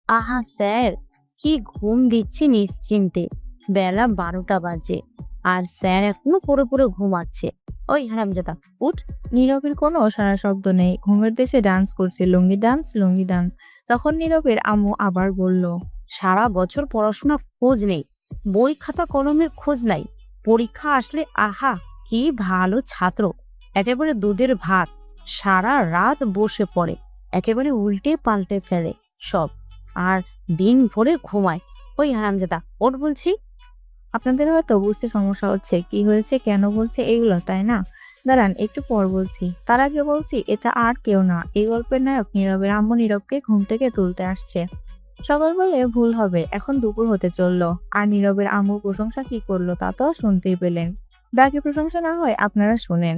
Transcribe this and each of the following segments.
আহা স্যার, কি ঘুম দিচ্ছি নিশ্চিন্তে। বেলা 12টা বাজে আর স্যার এখনো পড়ে পড়ে ঘুমাচ্ছে। ওই হারামজাদা, উঠ। নীরবের কোনো সারা শব্দ নেই। ঘুমের দেশে ডান্স করছে, লুঙ্গি ডান্স, লুঙ্গি ডান্স। তখন নীরবের আম্মু আবার বলল, সারা বছর পড়াশোনার খোঁজ নেই, বই খাতা কলমের খোঁজ নাই। পরীক্ষা আসলে আহা, কি ভালো ছাত্র, একেবারে দুধের ভাত। সারা রাত বসে পড়ে, একেবারে উল্টে পাল্টে ফেলে সব, আর দিন ভরে ঘুমায়। ওই হারামজাদা, ওঠ বলছি। আপনাদের হয়তো বুঝতে সমস্যা হচ্ছে কি হয়েছে, কেন বলছে এগুলো, তাই না? দাঁড়ান, একটু পর বলছি। তার আগে বলছি, এটা আর কেউ না, এই গল্পের নায়ক নীরবের আম্মু নীরবকে ঘুম থেকে তুলতে আসছে। সকাল বলে ভুল হবে, এখন দুপুর হতে চললো। আর নীরবের আম্মুর প্রশংসা কি করলো তা তো শুনতেই পেলেন। বাকি প্রশংসা না হয় আপনারা শুনেন।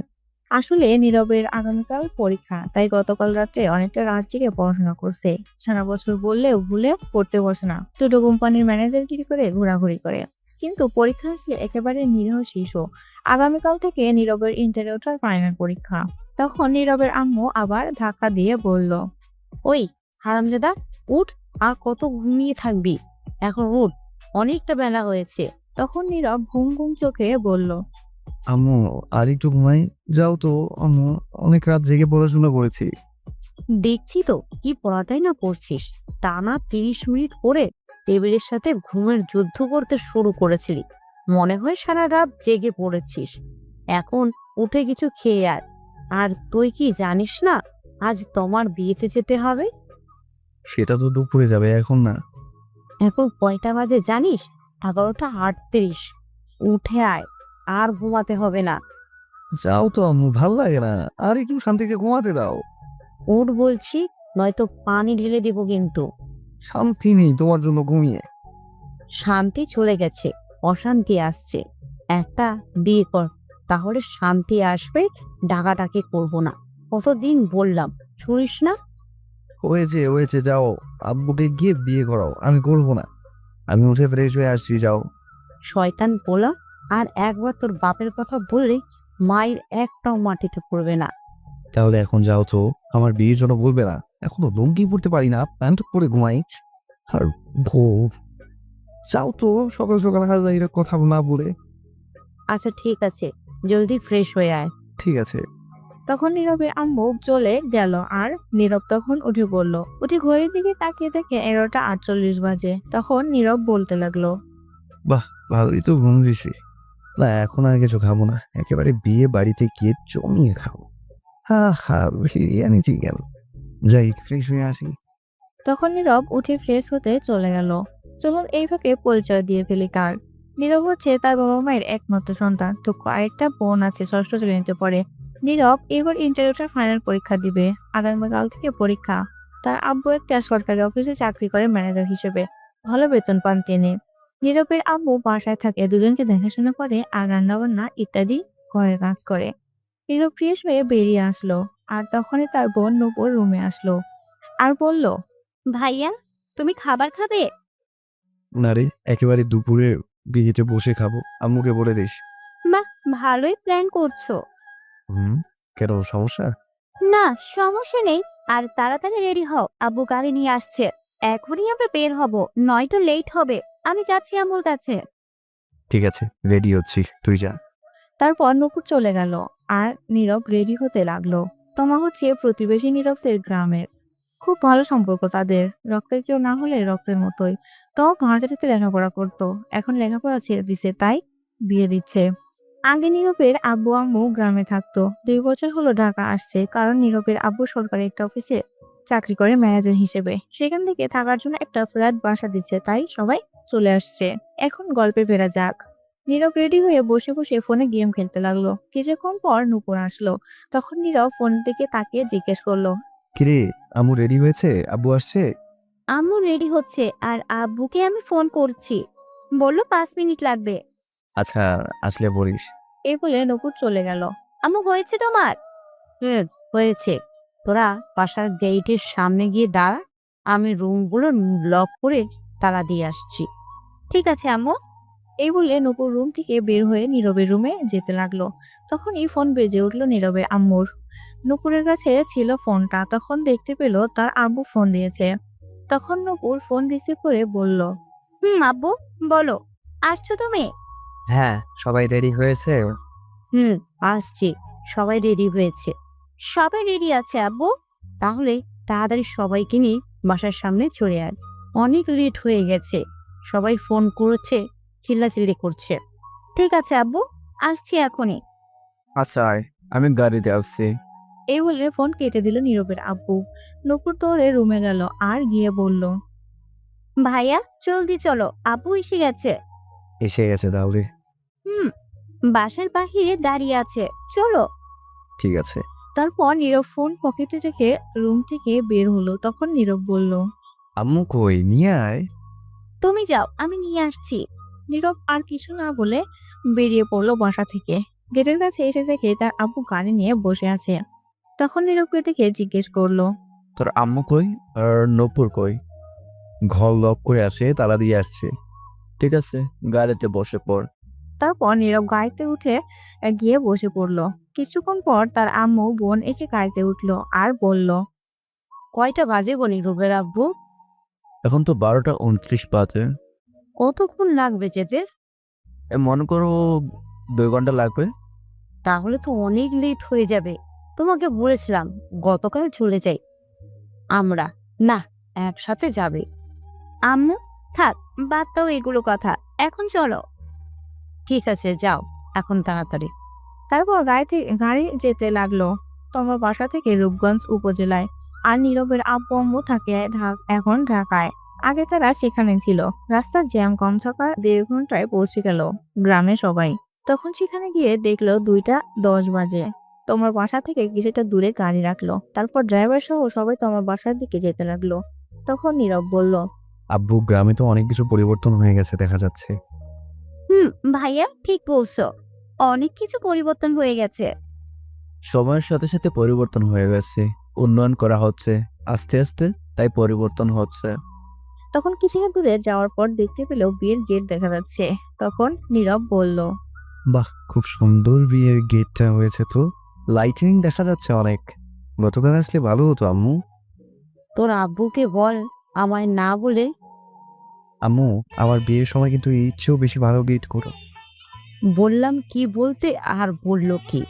আসলে নীরবের আগামীকাল পরীক্ষা, তাই গতকাল রাত্রে অনেকটা রাত জেগে পড়াশোনা করছে। সারা বছর বললেও ভুলে পড়তে বসে না, দুটো কোম্পানির ম্যানেজারগিরি করে ঘোরাঘুরি করে। কিন্তু পরীক্ষা আসলে একেবারে নিরীহ শিশু। আগামীকাল থেকে নীরবের ইন্টারভিউটার ফাইনাল পরীক্ষা। তখন নীরবের আম্মু আবার ধাক্কা দিয়ে বলল, ওই হারামজাদা, উঠ। আর কত ঘুমিয়ে থাকবি? এখন উঠ, অনেকটা বেলা হয়েছে। তখন নীরব ঘুম ঘুম চোখে বলল, আম্মু, আর একটু ঘুমাই। যাও তো আম্মু, অনেক রাত জেগে পড়াশোনা করেছি। দেখছি তো কি পড়াটাই না পড়ছিস। টানা 30 মিনিট পরে টেবিলের সাথে ঘুমের যুদ্ধ করতে শুরু করেছিলি। মনে হয় সারা রাত জেগে পড়েছিস। এখন উঠে কিছু খেয়ে আয়। আর তুই কি জানিস না, আজ তোমার বিয়েতে যেতে হবে? সেটা তো দুপুরে যাবে, এখন না। এখন কয়টা বাজে জানিস? 11টা 38। উঠে আয়, আর ঘুমাতে হবে না। যাও তো আম্মু, ভাল লাগে না। আর একটু শান্তিতে ঘুমাতে দাও। উঠ বলছি, নয়তো পানি ঢেলে দিব কিন্তু। শান্তি নেই তোমার জন্য ঘুমিয়ে। শান্তি চলে গেছে, অশান্তি আসছে। একটা বিয়ে কর, তাহলে শান্তি আসবে। ডাকাডাকি করবো না, কতদিন বললাম, শুনিস না? হয়েছে হয়েছে, যাও। আব্বুকে গিয়ে বিয়ে করাও, আমি করবো না। আমি উঠে ফ্রেশ হয়ে আসছি, যাও। শয়তান পোলা, আর একবার তোর বাপের কথা বললে মায়ের একটাও মাটিতে পড়বে না। তাহলে এখন যাও তো, আমার বিয়ের জন্য বলবে না। এখনো লুঙ্গি পরতে পারি না, প্যান্ট পরে ঘুমাই। আর ভোর, যাও তো। সকাল সকাল হাজার কথা না বলে। আচ্ছা ঠিক আছে, জলদি ফ্রেশ হয়ে আয়। ঠিক আছে। তখন নীরবের আম্মু চলে গেল আর নীরব তখন উঠে পড়ল। উঠে ঘড়ির দিকে তাকিয়ে দেখে 11টা 48 বাজে। তখন নীরব বলতে লাগলো, বাহ, ভালোই তো ঘুম দিছি। না, এখন আর কিছু খাবো না, একেবারে বিয়ে বাড়িতে গিয়ে জমিয়ে খাবো। হা হা, বিরিয়ানি চিকেন। যাই ফ্রেশ হয়ে আসি। তখন নীরব উঠে ফ্রেশ হতে চলে গেল। চলুন এইভাবে পরিচয় দিয়ে ফেলি কার। নীরব হচ্ছে তার বাবা মায়ের একমাত্র সন্তান। তো আরেকটা বোন আছে, ষষ্ঠ শ্রেণীতে পড়ে। নীরব এবার ইন্টারভিউটার ফাইনাল পরীক্ষা দিবে। আগামীকাল থেকে পরীক্ষা। তার আব্বু একটা সরকারি অফিসে চাকরি করে ম্যানেজার হিসেবে। ভালো বেতন পান তিনি। নীরবের আব্বু বাসায় থাকে, দুজনকে দেখাশোনা করে আর রান্নাবান্না ইত্যাদি ঘরের কাজ করে। নীরব ফ্রেশ হয়ে বেরিয়ে আসলো। আর তখনই তার বোন নূপুর রুমে আসলো আর বলল, ভাইয়া, তুমি খাবার খাবে? না রে, একেবারে দুপুরে বিয়েতে বসে খাবো, আম্মুকে বলে দিস। বাহ, ভালোই প্ল্যান করছো। হুম, কেন সমস্যা? না, সমস্যা নেই। আর তাড়াতাড়ি রেডি হও, আব্বু গাড়ি নিয়ে আসছে। এখনই আমরা বের হব, নয়তো লেট হবে। আমি যাচ্ছি আম্মুর কাছে। ঠিক আছে, রেডি হচ্ছি, তুই যা। তারপর নূপুর চলে গেল আর নীরব রেডি হতে লাগলো। তমা হচ্ছে প্রতিবেশী নীরবদের গ্রামের। খুব ভালো সম্পর্ক তাদের, রক্তের কেউ না হলে রক্তের মতোই। তমা ভার্সিটিতে লেখাপড়া করতো, এখন লেখাপড়া ছেড়ে দিছে, তাই বিয়ে দিচ্ছে। আগে নীরবের আব্বু আম্মু গ্রামে থাকতো। 2 বছর হলো ঢাকা আসছে, কারণ নীরবের আব্বু সরকারি একটা অফিসে চাকরি করে ম্যানেজার হিসেবে। সেখান থেকে থাকার জন্য একটা ফ্ল্যাট বাসা দিচ্ছে, তাই সবাই চলে আসছে। এখন গল্পে ফেরা যাক। নীরব রেডি হয়ে বসে বসে ফোনে গেম খেলতে লাগলো। কিছুক্ষণ পর নূপুর আসলো। তখন নীরব ফোনের দিকে তাকিয়ে জিজ্ঞেস করলো, কিরে, আম্মু রেডি হয়েছে? আব্বু আসছে? আম্মু রেডি হচ্ছে, আর আব্বুকে আমি ফোন করছি, বললো 5 মিনিট লাগবে। আচ্ছা, আসলে বলিস। এই বলে নূপুর চলে গেল। আম্মু, হয়েছে তোমার? হুম, হয়েছে। তোরা বাসার গেটের সামনে গিয়ে দাঁড়া, আমি রুমগুলো লক করে তালা দিয়ে আসছি। ঠিক আছে আম্মু। এই বলে নূপুর রুম থেকে বের হয়ে নীরবের রুমে যেতে লাগলো। তখনই ফোন বেজে উঠলো নীরবের আম্মুর। নূপুরের কাছে ছিল ফোনটা, তখন দেখতে পেল তার আব্বু ফোন দিয়েছে। তখন নূপুর ফোন রিসিভ করে বলল, আব্বু বলো, আসছো তুমি? হ্যাঁ, সবাই রেডি হয়েছে? আসছি, সবাই রেডি হয়েছে। সবাই রেডি আছে আব্বু। তাহলে তাড়াতাড়ি সবাইকে নিয়ে বাসার সামনে চলে আয়, অনেক লেট হয়ে গেছে। সবাই ফোন করছে, চিল্লাচিল্লি করছে। ঠিক আছে আব্বু, আসছি এখনই। আচ্ছা আয়, আমি গাড়িতে আসছি। এই বলে ফোন কেটে দিল নীরবের আব্বু। নূপুর দৌড়ে রুমে গেল আর গিয়ে বলল, ভাইয়া জলদি চলো, আব্বু এসে গেছে। এসে গেছে তাহলে? বাসার বাহিরে দাঁড়িয়ে আছে, চলো। ঠিক আছে। তারপর নীরব ফোন পকেটে রেখে রুম থেকে বের হলো। তখন নীরব বলল, আম্মু কই, নিয়ে আয়। তুমি যাও, আমি নিয়ে আসছি। নীরব আর কিছু না বলে বেরিয়ে পড়লো বাসা থেকে। গেটের কাছে এসে দেখে তার আব্বু গাড়ি নিয়ে বসে আছে। তখন নীরবকে দেখে জিজ্ঞেস করলো, তোর আম্মু কই আর নূপুর কই? ঘর লক করে আসে, তালা দিয়ে আসছে। ঠিক আছে, গাড়িতে বসে পড়। তারপর নীরব গাড়িতে উঠে গিয়ে বসে পড়লো। কিছুক্ষণ পর তার আম্মু বোন এসে গাড়িতে উঠলো আর বলল, কয়টা বাজে বলি রুবের আব্বু? এখন তো 12টা 29 বাজে। কতক্ষণ লাগবে যেতে? মনে করো 2 ঘন্টা লাগবে। তাহলে তো অনেক লেট হয়ে যাবে। তোমাকে বলেছিলাম গতকাল চলে যাই আমরা, না একসাথে যাবে। আম্মু থাক, বাদ দাও এগুলো কথা, এখন চলো। ঠিক আছে যাও এখন তাড়াতাড়ি। তারপর গাড়ি যেতে লাগলো তোমার বাসা থেকে রূপগঞ্জ উপজেলায়। আর নীরবের আব্বু আম্মু থাকে এখন ঢাকায়। আগে তারা সেখানে ছিল। রাস্তার জ্যাম কম থাকার 1.5 ঘন্টায় পৌঁছে গেল গ্রামে সবাই। তখন সেখানে গিয়ে দেখলো 2টা 10 বাজে। তোমার বাসা থেকে কিছুটা দূরে গাড়ি রাখলো। তারপর ড্রাইভার সহ সবাই তোমার বাসার দিকে যেতে লাগলো। তখন নীরব বলল, আব্বু, গ্রামে তো অনেক কিছু পরিবর্তন হয়ে গেছে দেখা যাচ্ছে। ভাইয়া ঠিক বলছো, অনেক কিছু পরিবর্তন হয়ে গেছে। সময়ের সাথে সাথে পরিবর্তন হয়ে গেছে, উন্নয়ন করা হচ্ছে আস্তে আস্তে, তাই পরিবর্তন হচ্ছে। তখন কিছুটা দূরে যাওয়ার পর দেখতে পেলেও বিয়ের গেট দেখা যাচ্ছে। তখন নীরব বলল, বাহ, খুব সুন্দর বিয়ের গেটটা হয়েছে তো। লাইটিং দেখা যাচ্ছে অনেক। গতকাল আসলে ভালো হতো আম্মু। তোর আব্বুকে বল আমায় না বলে। আম্মু, আমার বিয়ের সময় কিন্তু এর চেয়েও বেশি ভালো গেট করো। বললাম কি বলতে, আর বলল কি?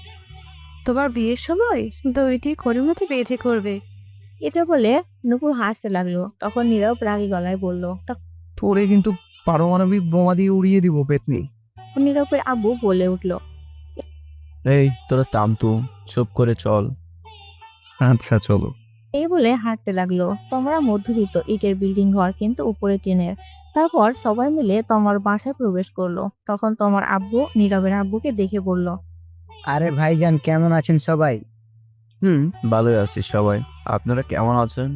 তোমার বিয়ের সময় দড়িটি খড়ির মধ্যে বেঁধে করবে। এটা বলে নূপুর হাসতে লাগলো। তখন নীরব রাগী গলায় বলল, তোরে কিন্তু পারমাণবিক বোমা দিয়ে উড়িয়ে দিব পেতনি। নীরবের আব্বু বলে উঠল, এই তোরা থাম, চুপ করে চল। আচ্ছা চলো। এই বলে হাঁটতে লাগলো। তোমরা মধ্যবিত্ত ইটের বিল্ডিং ঘর, কিন্তু উপরে টিনের। তারপর সবাই মিলে তোমার বাসায় প্রবেশ করলো। তখন তোমার আব্বু নীরবের আব্বুকে দেখে বলল, আরে ভাইজান, কেমন আছেন সবাই? ভালোই আছি সবাই। আপনারা কেমন আছেন?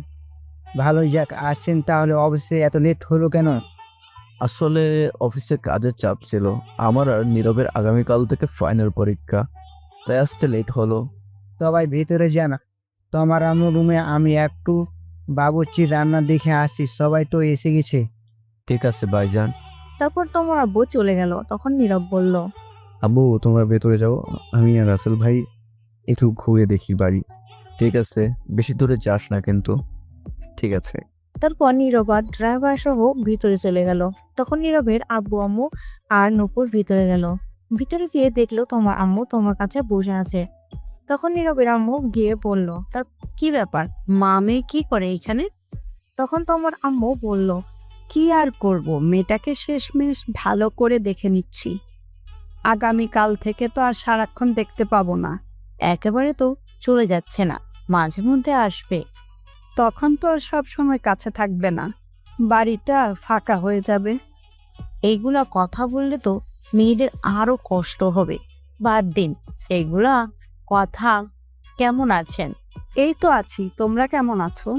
ভালোই, যাক আসছেন তাহলে। অবশ্যই এত লেট হলো কেন? আসলে অফিসে কাজের চাপ ছিল। আমার আর নীরবের আগামীকাল থেকে ফাইনাল পরীক্ষা, তাই আসতে লেট হলো। সবাই ভেতরে যান, তোমার আম্মু রুমে। আমি একটু বাবুর্চির রান্না দেখে আসছি। সবাই তো এসে গেছে। ঠিক আছে ভাইজান। তারপর তোমার আব্বু চলে গেল। তখন নীরব বলল, আব্বু, তোমরা ভেতরে যাও, আমি আর রাসেল ভাই একটু ঘুরে দেখি বাড়ি। ঠিক আছে, বেশি দূরে যাস না কিন্তু। ঠিক আছে। তারপর নীরব আর ড্রাইভার সহ ভিতরে চলে গেল। তখন নীরবের আব্বু আম্মু আর নূপুর ভিতরে গেল। ভিতরে গিয়ে দেখলো তোমার আম্মু তোমার কাছে বসে আছে। তখন নীরবের আম্মু গিয়ে বলল, তার কি ব্যাপার, মা মেয়ে কি করে এখানে? তখন তোমার আম্মু বলল, কি আর করব, মেয়েটাকে শেষমেশ ভালো করে দেখে নিচ্ছি। আগামীকাল থেকে তো আর সারাক্ষণ দেখতে পাবো না। একেবারে তো চলে যাচ্ছে না, মাঝে মধ্যে আসবে। তখন তো আর সব সময় কাছে থাকবে না, বাড়িটা ফাঁকা হয়ে যাবে। এইগুলা কথা বললে তো মেয়েদের আরো কষ্ট হবে। বাদ দিন সেগুলা কথা। কেমন আছেন? এই তো আছি, তোমরা কেমন আছো?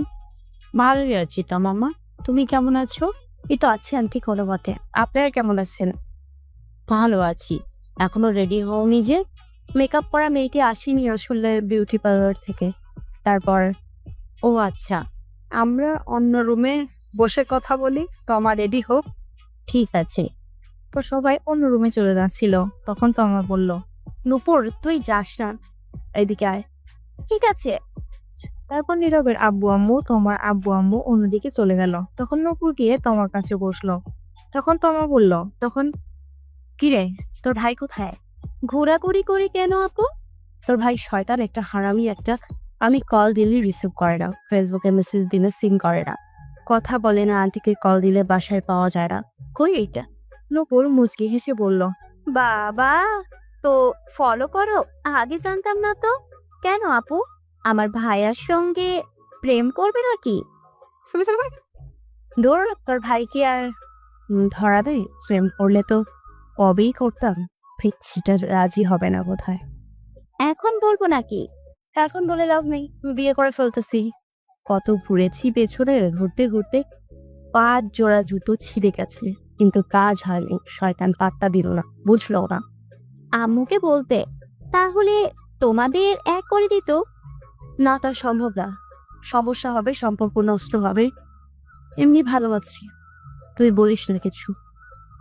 ভালোই আছি তো মামা, তুমি কেমন আছো? এই তো আছি আন্টি, কোনো মতে। আপনারা কেমন আছেন? ভালো আছি। এখনো রেডি হওনি যে? মেকআপ করা মেয়েটি আসেনি আসলে বিউটি পার্লার থেকে। তারপর ও আচ্ছা, আমরা অন্য রুমে বসে কথা বলি, তো আমার রেডি হোক। ঠিক আছে। তো সবাই অন্য রুমে চলে যাচ্ছিল। তখন তোমার বলল, নূপুর তুই যাস না, এদিকে আয়। ঠিক আছে। তারপর নীরবের আব্বু আম্মু তোমার আব্বু আম্মু অন্যদিকে চলে গেল। তখন নূপুর গিয়ে তোমার কাছে বসলো। তখন তোমা বলল, তখন কিরে, তোর ভাই কোথায়? ঘোরাঘুরি করি কেন আপু? তোর ভাই শয়তান একটা, হারামি একটা। আমি কল দিলে রিসিভ করে না, ফেসবুকে মেসেজ দিলে সিন করে না, কথা বলে না, আন্টিকে কল দিলে বাসায় পাওয়া যায় না। কই এইটা? নূপুর মুচকি হেসে বলল, বাবা, তো ফলো করো? আগে জানতাম না তো। কেন আপু, আমার ভাইয়ার সঙ্গে প্রেম করবে নাকি? দূর, তোর ভাই কি আর ধরা দেয়? প্রেম করলে তো কবেই করতাম। পিচ্ছিটা রাজি হবে না বোধহয়। এখন বলবো নাকি? এখন বলে লাভ নেই, বিয়ে করে ফেলতেছি। কত ঘুরেছি পেছনে, ঘুরতে ঘুরতে 5 জোড়া জুতো ছিঁড়ে গেছে, কিন্তু কাজ হয়নি। শয়তান পাত্তা দিল না, বুঝলো না। আম্মুকে বলতে, তাহলে তোমাদের এক করে দিত। না, তা সম্ভব না। সমস্যা হবে, সম্পর্ক নষ্ট হবে। এমনি ভালো আছি, তুই বলিস না কিছু।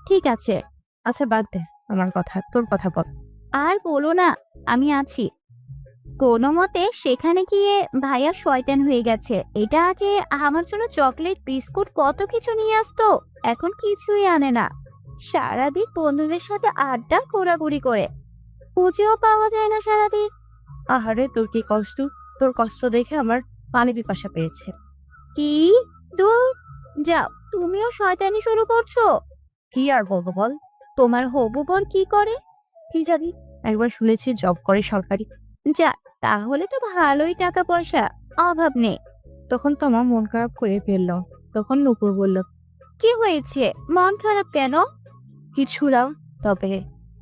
ঠিক আছে, আচ্ছা বাদ দে আমার কথা, তোর কথা বল। আর বলো না, আমি আছি। কোনো মতে সেখানে গিয়ে ভাইয়া শয়তান হয়ে গেছে। এটা আগে আমার জন্য চকলেট বিস্কুট কত কিছু নিয়ে আসতো, এখন কিছুই আনে না। সারাদিন বন্ধুদের সাথে আড্ডা ঘোরাঘুরি করে, খুঁজেও পাওয়া যায় না সারাদিন। আহারে, তোর কি কষ্ট! তোর কষ্ট দেখে আমার পানি পিপাসা পেয়েছে। কি দূর, যাও, তুমিও শয়তানি শুরু করছো। কি আর বলবো বল? তোমার হবু বর কি করে? কি জানি, একবার শুনেছি জব করে সরকারি। যা, তাহলে তো ভালোই টাকা পয়সা, অভাব নেই। তখন তোমা মন খারাপ করে ফেলল। তখন নূপুর বলল, কি হয়েছে, মন খারাপ কেন? কিছু না, তবে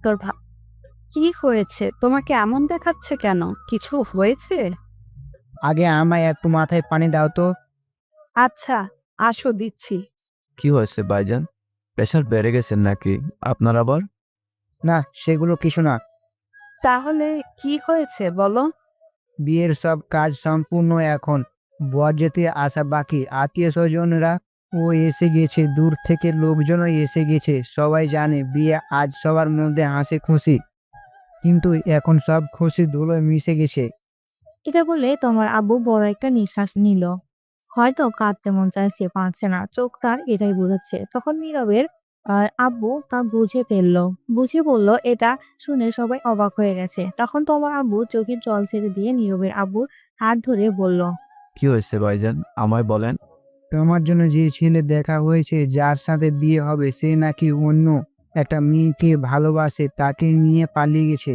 তোর কি হয়েছে? তোমাকে এমন দেখাচ্ছে কেন? কিছু হয়েছে? আগে আমায় একটু মাথায় পানি দাও তো। আচ্ছা, আসো দিচ্ছি। কি হয়েছে ভাইজান? প্রেশার বেড়ে গেছেন নাকি আপনার আবার? না, সেগুলো কিছু না। তাহলে কি হয়েছে বলো? বিয়ের সব কাজ সম্পূর্ণ, এখন বরযাত্রী আসা বাকি। আত্মীয় স্বজনরা ও এসে গেছে, দূর থেকে লোকজনও এসে গেছে। সবাই জানে বিয়ে আজ, সবার মধ্যে হাসি খুশি। কিন্তু এখন সব খুশি ধুলোয় মিশে গেছে। এটা বলে তোমার আব্বু বড় একটা নিঃশ্বাস নিল। হয়তো কাঁদতে মন চাইছে, পারছে না, চোখ তার এটাই বোঝাচ্ছে। তখন নীরবের আব্বু তা বুঝে ফেললো, বুঝে বলল। এটা শুনে সবাই অবাক হয়ে গেছে। তখন তোমার আব্বু চোখের জল ছেড়ে দিয়ে নীরবের আব্বুর হাত ধরে বলল, কি হয়েছে ভাইজান, আমায় বলেন। তোমার জন্য যে ছেলে দেখা হয়েছে, যার সাথে বিয়ে হবে, সে নাকি অন্য একটা মেয়েকে ভালোবাসে, তাকে নিয়ে পালিয়ে গেছে।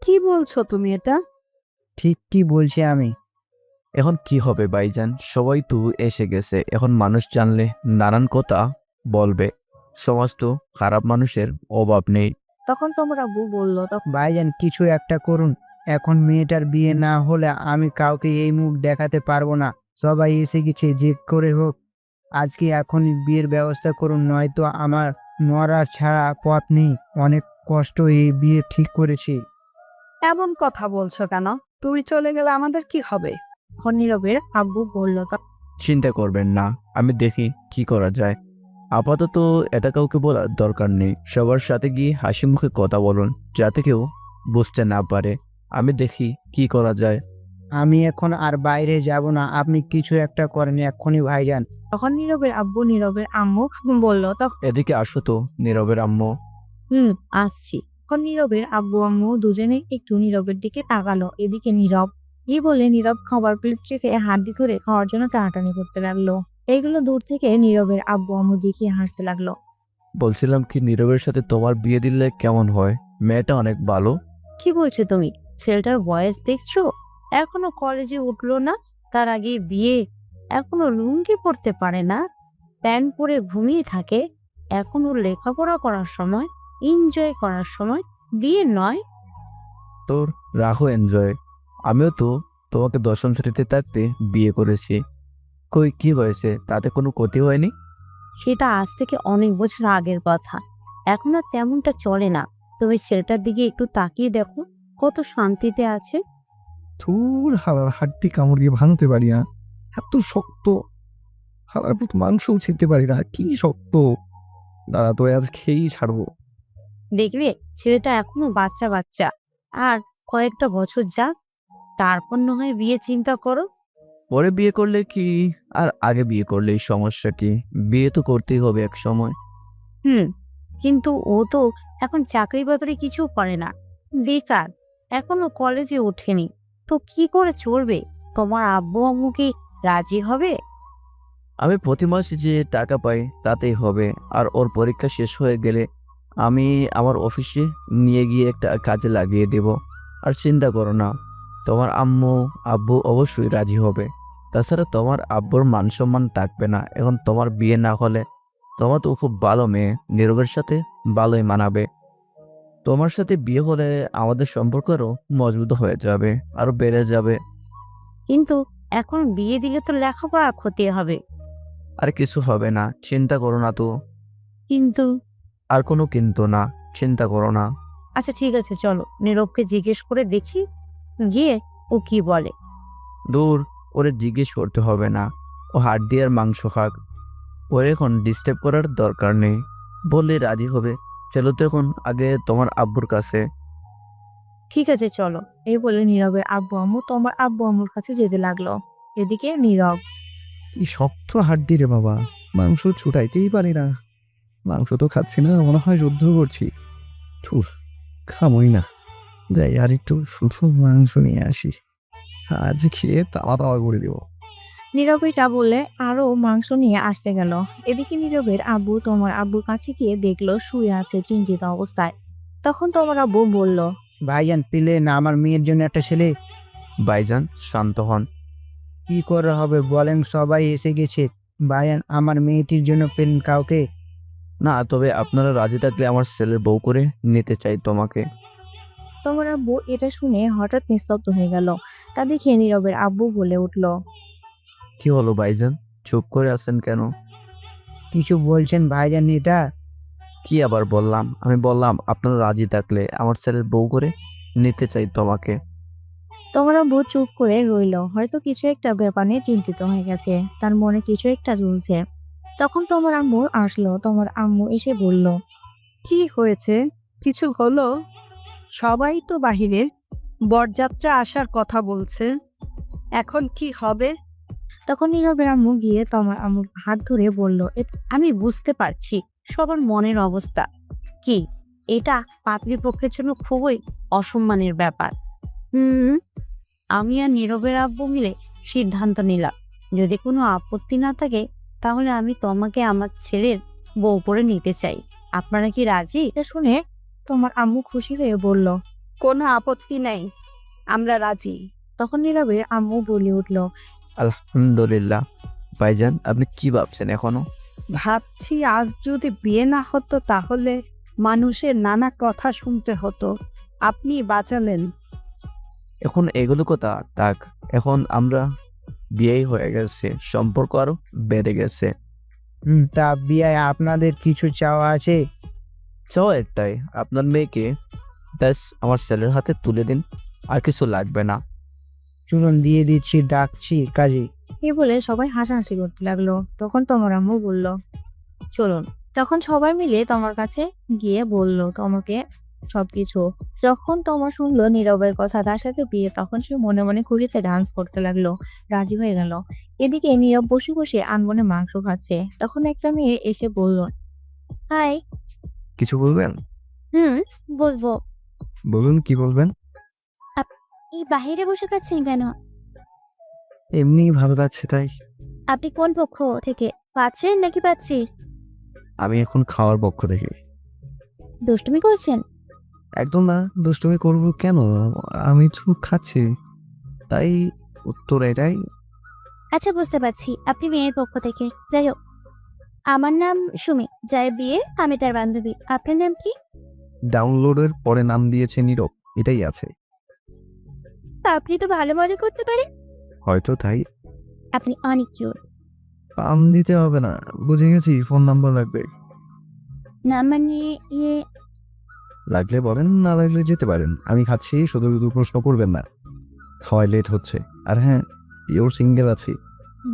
কি বলছো তুমি এটা? ঠিক কি বলছি আমি? এখন কি হবে ভাইজান? সবাই তো এসে গেছে, এখন মানুষ জানলে নানান কথা বলবে। সমাজ তো খারাপ মানুষের অভাব নেই। তখন তোমার আব্বু বলল, ভাইজান, কিছু একটা করুন। এখন মেয়েটার বিয়ে না হলে আমি কাউকে এই মুখ দেখাতে পারবো না। সবাই এসে গেছে, যে করে হোক আজকে এখনই বিয়ের ব্যবস্থা করুন, নয়তো আমার মরার ছাড়া পথ নেই। অনেক কষ্ট এই বিয়ে ঠিক করেছি। এমন কথা বলছো কেন? তুমি চলে গেলে আমাদের কি হবে? তখন নীরবের আব্বু বলল, চিন্তা করবেন না, আমি দেখি কি করা যায়। আপাতত এটা কাউকে বলার দরকার নেই। সবার সাথে গিয়ে হাসি মুখে কথা বলুন, যাতে কেউ বুঝতে না পারে। আমি দেখি কি করা যায়। আমি এখন আর বাইরে যাব না, আপনি কিছু একটা করেন এক্ষুনি ভাইজান। তখন নীরবের আব্বু নীরবের আম্মু বলল। এদিকে আসো তো নীরবের আম্মু। আসছি। তখন নীরবের আব্বু আম্মু দুজনে একটু নীরবের দিকে তাকালো। এদিকে নীরব এই বলে নীরব খাবার প্লেট রেখে হাড্ডি ধরে খাওয়ার জন্য টানাটানি করতে লাগলো। এইগুলো দূর থেকে নীরবের আব্বু আম্মু দেখিয়ে হাসতে লাগলো। বলছিলাম কি, নীরবের সাথে তোমার বিয়ে দিলে কেমন হয়? মেয়েটা অনেক ভালো। কি বলছো তুমি? ছেলেটার বয়স দেখছো? এখনো কলেজে উঠলো না, তার আগে বিয়ে। এখনো লুঙ্গি পরতে পারে না, প্যান্ট পরে ঘুমিয়ে থাকে। এখনো লেখাপড়া করার সময়, এনজয় করার সময়, বিয়ে নয়। তোর রাখো এনজয়। আমিও তো তোমাকে দশম শ্রেণীতে থাকতে বিয়ে করেছি। কই কি হয়েছে, তাতে কোনো ক্ষতি হয়নি। সেটা আজ থেকে অনেক বছর আগের কথা, এখন আর তেমনটা চলে না। তুমি ছেলেটার দিকে একটু তাকিয়ে দেখো, কত শান্তিতে আছে। থুর, হালার হাড্ডি কামড় দিয়ে ভাঙতে পারি না, এত শক্ত। হালার পুত মাংসও ছিঁড়তে পারি না, কি শক্ত। দাঁড়া, তোরে আজ খেয়েই ছাড়বো। দেখলে, ছেলেটা এখনো বাচ্চা বাচ্চা, আর কয়েকটা বছর যাক, তারপর না হয় বিয়ে চিন্তা করো। পরে বিয়ে করলে কি আর আগে বিয়ে করলে এই সমস্যা কি? বিয়ে তো করতেই হবে এক সময়। হুম, কিন্তু ও তো এখন চাকরি বাকরি কিছু করে না, বেকার, এখনো কলেজে ওঠেনি। তো কি করে চলবে? তোমার আব্বু আম্মু কি রাজি হবে? আমি প্রতি মাসে যে টাকা পাই তাতেই হবে। আর ওর পরীক্ষা শেষ হয়ে গেলে আমি আমার অফিসে নিয়ে গিয়ে একটা কাজে লাগিয়ে দেব। আর চিন্তা করো না, তোমার আম্মু আব্বু অবশ্যই রাজি হবে। তাছাড়া তোমার আব্বুর মান সম্মান থাকবে না এখন তোমার বিয়ে না হলে। তোমার তো খুব ভালো মেয়ে, নীরবের সাথে ভালোই মানাবে। তোমার সাথে বিয়ে হলে আমাদের সম্পর্ক আরও মজবুত হয়ে যাবে, আরো বেড়ে যাবে। কিন্তু এখন বিয়ে দিলে তো লেখাপড়া ক্ষতি হবে। আর কিছু হবে না, চিন্তা করো না তো। কিন্তু আর কোনো কিন্তু না, চিন্তা করো না। আচ্ছা ঠিক আছে, চলো নীরবকে জিজ্ঞেস করে দেখি গিয়ে ও কি বলে। দূর, ওরে জিজ্ঞেস করতে হবে না। ও হাড্ডি আর মাংস খাক, ওর এখন ডিস্টার্ব করার দরকার নেই। বললে রাজি হবে। চলো তো এখন আগে তোমার আব্বুর কাছে। ঠিক আছে চলো। এই বলে নীরবের আব্বু আম্মু তোমার আব্বু আম্মুর কাছে যেতে লাগলো। এদিকে নীরব। কি শক্ত হাড্ডি রে বাবা, মাংস ছুটাইতেই পারি না। মাংস তো খাচ্ছি না, মনে হয় যুদ্ধ করছি। ছুর, খামই না। যাই আর একটু শুধু মাংস নিয়ে আসি, আজ খেয়ে তাওয়া তাওয়া করে দেবো। নীরব এটা বলে আরো মাংস নিয়ে আসতে গেল। এদিকে নীরবের আব্বু তোমার আব্বুর কাছে গিয়ে দেখলো শুয়ে আছে চিন্তিত অবস্থায়। তখন তোমার আব্বু বলল, ভাইজান পেলেন আমার মেয়ের জন্য একটা ছেলে। ভাইজান শান্ত হন। কি করে হবে বলেন, সবাই এসে গেছে। ভাইজান আমার মেয়েটির জন্য পেলেন কাউকে? না, তবে আপনারা রাজি থাকলে আমার ছেলের বউ করে নিতে চাই তোমাকে। তোমার আব্বু এটা শুনে হঠাৎ নিস্তব্ধ হয়ে গেল। তা দেখে নীরবের আব্বু বলে উঠল, কি হলো ভাইজান, চুপ করে আছেন কেন? কিছু বলছেন ভাইজান? এটা কি আবার বললাম? আমি বললাম আপনারা রাজি থাকলে আমার ছেলের বউ করে নিতে চাই তোমাকে। তোমার আব্বু চুপ করে রইল, হয়তো কিছু একটা ব্যাপার নিয়ে চিন্তিত হয়ে গেছে, তার মনে কিছু একটা চলছে। তখন তোমার আম্মু আসলো। তোমার আম্মু এসে বলল, কি হয়েছে? কিছু হলো? সবাই তো বাহিরে, বরযাত্রা আসার কথা বলছে। এখন কি হবে? তখন নীরবের আম্মু গিয়ে তোমার আম্মুর হাত ধরে বলল, আমি বুঝতে পারছি সবার মনের অবস্থা। কি এটা পাত্রীপক্ষের জন্য খুবই অসম্মানের ব্যাপার। হুম, আমি আর নীরবের আব্বু মিলে সিদ্ধান্ত নিলাম, যদি কোনো আপত্তি না থাকে তাহলে আমি তোমাকে আমার ছেলের বউ করে নিতে চাই। আপনারা কি রাজি? এটা শুনে তোমার আম্মু খুশি হয়ে বলল। কোনো আপত্তি নেই, আমরা রাজি। তখন নীরবের আম্মু বলে উঠল, আলহামদুলিল্লাহ। ভাইজান আপনি কি ভাবছেন এখনো? ভাবছি আজ যদি বিয়ে না হতো তাহলে মানুষের নানা কথা শুনতে হতো। আপনি বাঁচালেন। এখন এগুলো কথা থাক, এখন আমরা বিয়েই হয়ে গেছে, সম্পর্ক আরো বেড়ে গেছে। তা বিয়ায় আপনাদের কিছু চাওয়া আছে? চাও একটাই, আপনার মেয়েকে ব্যাস আমার ছেলের হাতে তুলে দিন, আর কিছু লাগবে না। চুলন দিয়ে দিচ্ছি, ডাকছি কাজে। এই বলে সবাই হাসাহাসি করতে লাগলো। তখন তোমার আম্মু বলল, চলুন। তখন সবাই মিলে তোমার কাছে গিয়ে বলল তোমাকে সবকিছু। যখন তোমার শুনলো নীরবের কথা তার সাথে বিয়ে, তখন সে মনে মনে খুশিতে ডান্স করতে লাগলো, রাজি হয়ে গেল। এদিকে নীরব বসে বসে আনমনে মাংস খাচ্ছে। তখন একটা মেয়ে এসে বলল, হাই। কিছু বলবেন? বলবো। বলুন, কি বলবেন? এই বাহিরে বসে খাচ্ছেন কেন? এমনি ভালো লাগছে তাই। আপনি কোন পক্ষ থেকে, পাচ্ছেন নাকি পাচ্ছিস? আমি এখন খাওয়ার পক্ষ থেকে। দুষ্টুমি করছেন? একদম না, দুষ্টুমি করবো কেন? আমি তো খাচ্ছি, তাই উত্তর এটাই। আচ্ছা বুঝতে পারছি, আপনি মেয়ের পক্ষ থেকে। যাই হোক, আমার নাম সুমি, যার বিয়ে আমি তার বান্ধবী। আপনার নাম কি? ডাউনলোডের পরে নাম দিয়েছে নীরব, এটাই আছে। আপনি তো ভালো মজা করতে পারেন। হয়তো তাই। আপনি অনেক কিউট। পাম দিতে হবে না, বুঝে গেছি। ফোন নাম্বার লাগবে? নাম্বার নিয়ে লাগলে বলেন, না লাগলে যেতে পারেন। আমি খাচ্ছি, শুধু শুধু প্রশ্ন করবেন না। খাওয়াই লেট হচ্ছে। আর হ্যাঁ, পিওর সিঙ্গেল আছি।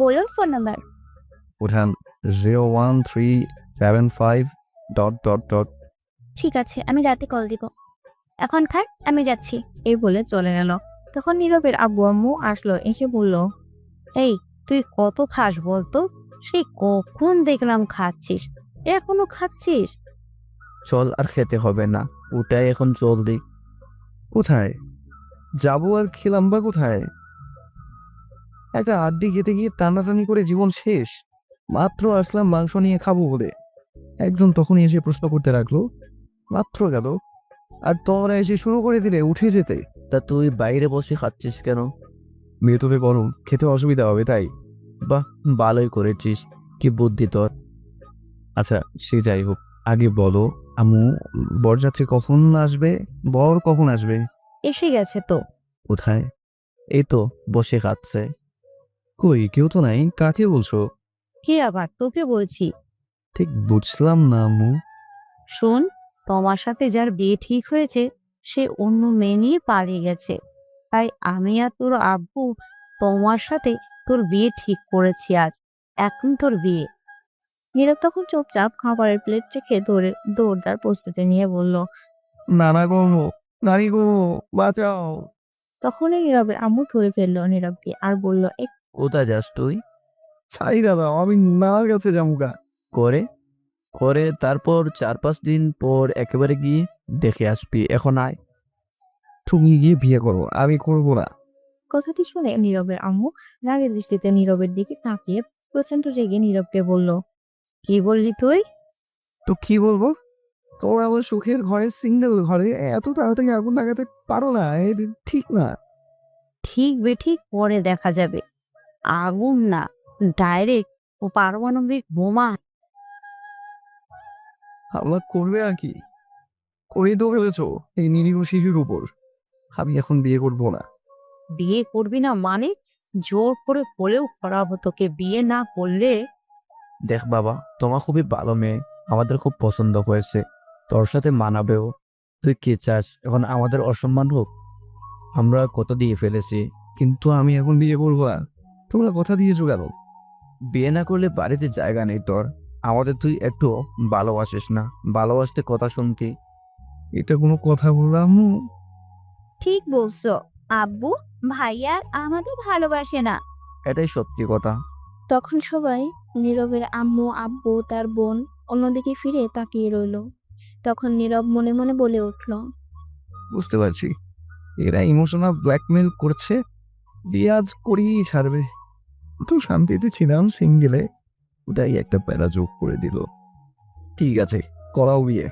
বলুন ফোন নাম্বার। উঠান 01375... ঠিক আছে, আমি রাতে কল দিব। এখন খান, আমি যাচ্ছি। এই বলে চলে গেল। তখন নীরবের আব্বু আম্মু আসলো, এসে বলল, এই তুই কত খাস বলতো? সেই কখন দেখলাম খাচ্ছিস, এখনো খাচ্ছিস? চল আর খেতে হবে না, ওটাই এখন জলদি। কোথায় যাবো আর খেলাম বা কোথায়? একটা আড্ডি খেতে গিয়ে টানাটানি করে জীবন শেষ। মাত্র আসলাম মাংস নিয়ে খাবো বলে, একজন তখনই এসে প্রশ্ন করতে রাখলো, মাত্র গেল আর তোমরা এসে শুরু করে দিলে উঠে যেতে। তা তুই বাইরে বসে খাচ্ছিস কেন? ভেতরে গরম, খেতে অসুবিধা হবে তাই। বাহ, ভালোই করেছিস, কি বুদ্ধি তোর। আচ্ছা সে যাই হোক, আগে বলো আম্মু, বরযাত্রী কখন আসবে? বর কখন আসবে? এসে গেছে তো। কোথায়? এই তো বসে খাচ্ছে। কই কেউ তো নাই, কাকে বলছো? কে আবার? তোকে বলছি। ঠিক বুঝলাম না আম্মু। শোন, তোমার সাথে যার বিয়ে ঠিক হয়েছে সে অন্য মেয়ে নিয়ে পালিয়ে গেছে, তাই আমি আর তোর আব্বু তোমার সাথে তোর বিয়ে ঠিক করেছি আজ। এখন তোর বিয়ে। নীরব তখন চুপচাপ খাবারের প্লেট রেখে দৌড়দার প্রস্তুতি নিয়ে বলল। নানা গো, নারী গো, বাঁচাও। তখনই নীরবের আম্মু ধরে ফেললো নীরবকে আর বলল, কোথায় যাস তুই? ছাই দাদা, আমি নানার কাছে যাবো গা। করে করে তারপর 4-5 দিন পর একেবারে গিয়ে দেখে আসবি, এখন আয়। তুমি গিয়ে বিয়ে করো, আমি করবো না। কথাটি শুনে নীরবের আম্মু রাগের দৃষ্টিতে নীরবের দিকে তাকিয়ে প্রচন্ড রেগে নীরবকে বলল, কি বললি তুই? তো কি বলবো? তোমরা আমার সুখের ঘরে, সিঙ্গেল ঘরে এত তাড়াতাড়ি আগুন লাগাতে পারো না, এটা ঠিক না। ঠিক বেঠিক পরে দেখা যাবে। আগুন না, ডাইরেক্ট ও পারমাণবিক বোমা। হামলা করবে আর কি, করেই তো ফেলেছো এই নিরীহ শিশুর উপর। আমি এখন বিয়ে করবো না। বিয়ে করবি না মানে? জোর করে হলেও করাবো তোকে বিয়ে না করলে। দেখ বাবা, তোমার খুবই ভালো মেয়ে, আমাদের খুব পছন্দ হয়েছে, তোর সাথে মানাবেও। তুই কি চাস এখন আমাদের অসম্মান হোক? আমরা কত দিয়ে ফেলেছি। কিন্তু আমি এখন বিয়ে করবো না। তোমরা কথা দিয়েছো কেন? বিয়ে না করলে বাড়িতে জায়গা নেই তোর। আমাদের তুই একটু ভালোবাসিস না, ভালোবাসতে কথা শুনতি। এটা কোনো কথা বললাম? ঠিক বলছো আব্বু, ভাইয়া আমাদের ভালোবাসে না। এটাই সত্যি কথা। তখন সবাই নীরবের আম্মু আব্বু তার বোন অন্যদিকে ফিরে তাকিয়ে রইল। তখন নীরব মনে মনে বলে উঠল, বুঝতে পারছি, এরা ইমোশনাল ব্ল্যাকমেল করছে। বিয়ে আজ করিয়েই ছাড়বে। তো শান্তিতে ছিলাম সিঙ্গেলে, ওটাই একটা প্যারা যোগ করে দিল। ঠিক আছে, করাও বিয়ে,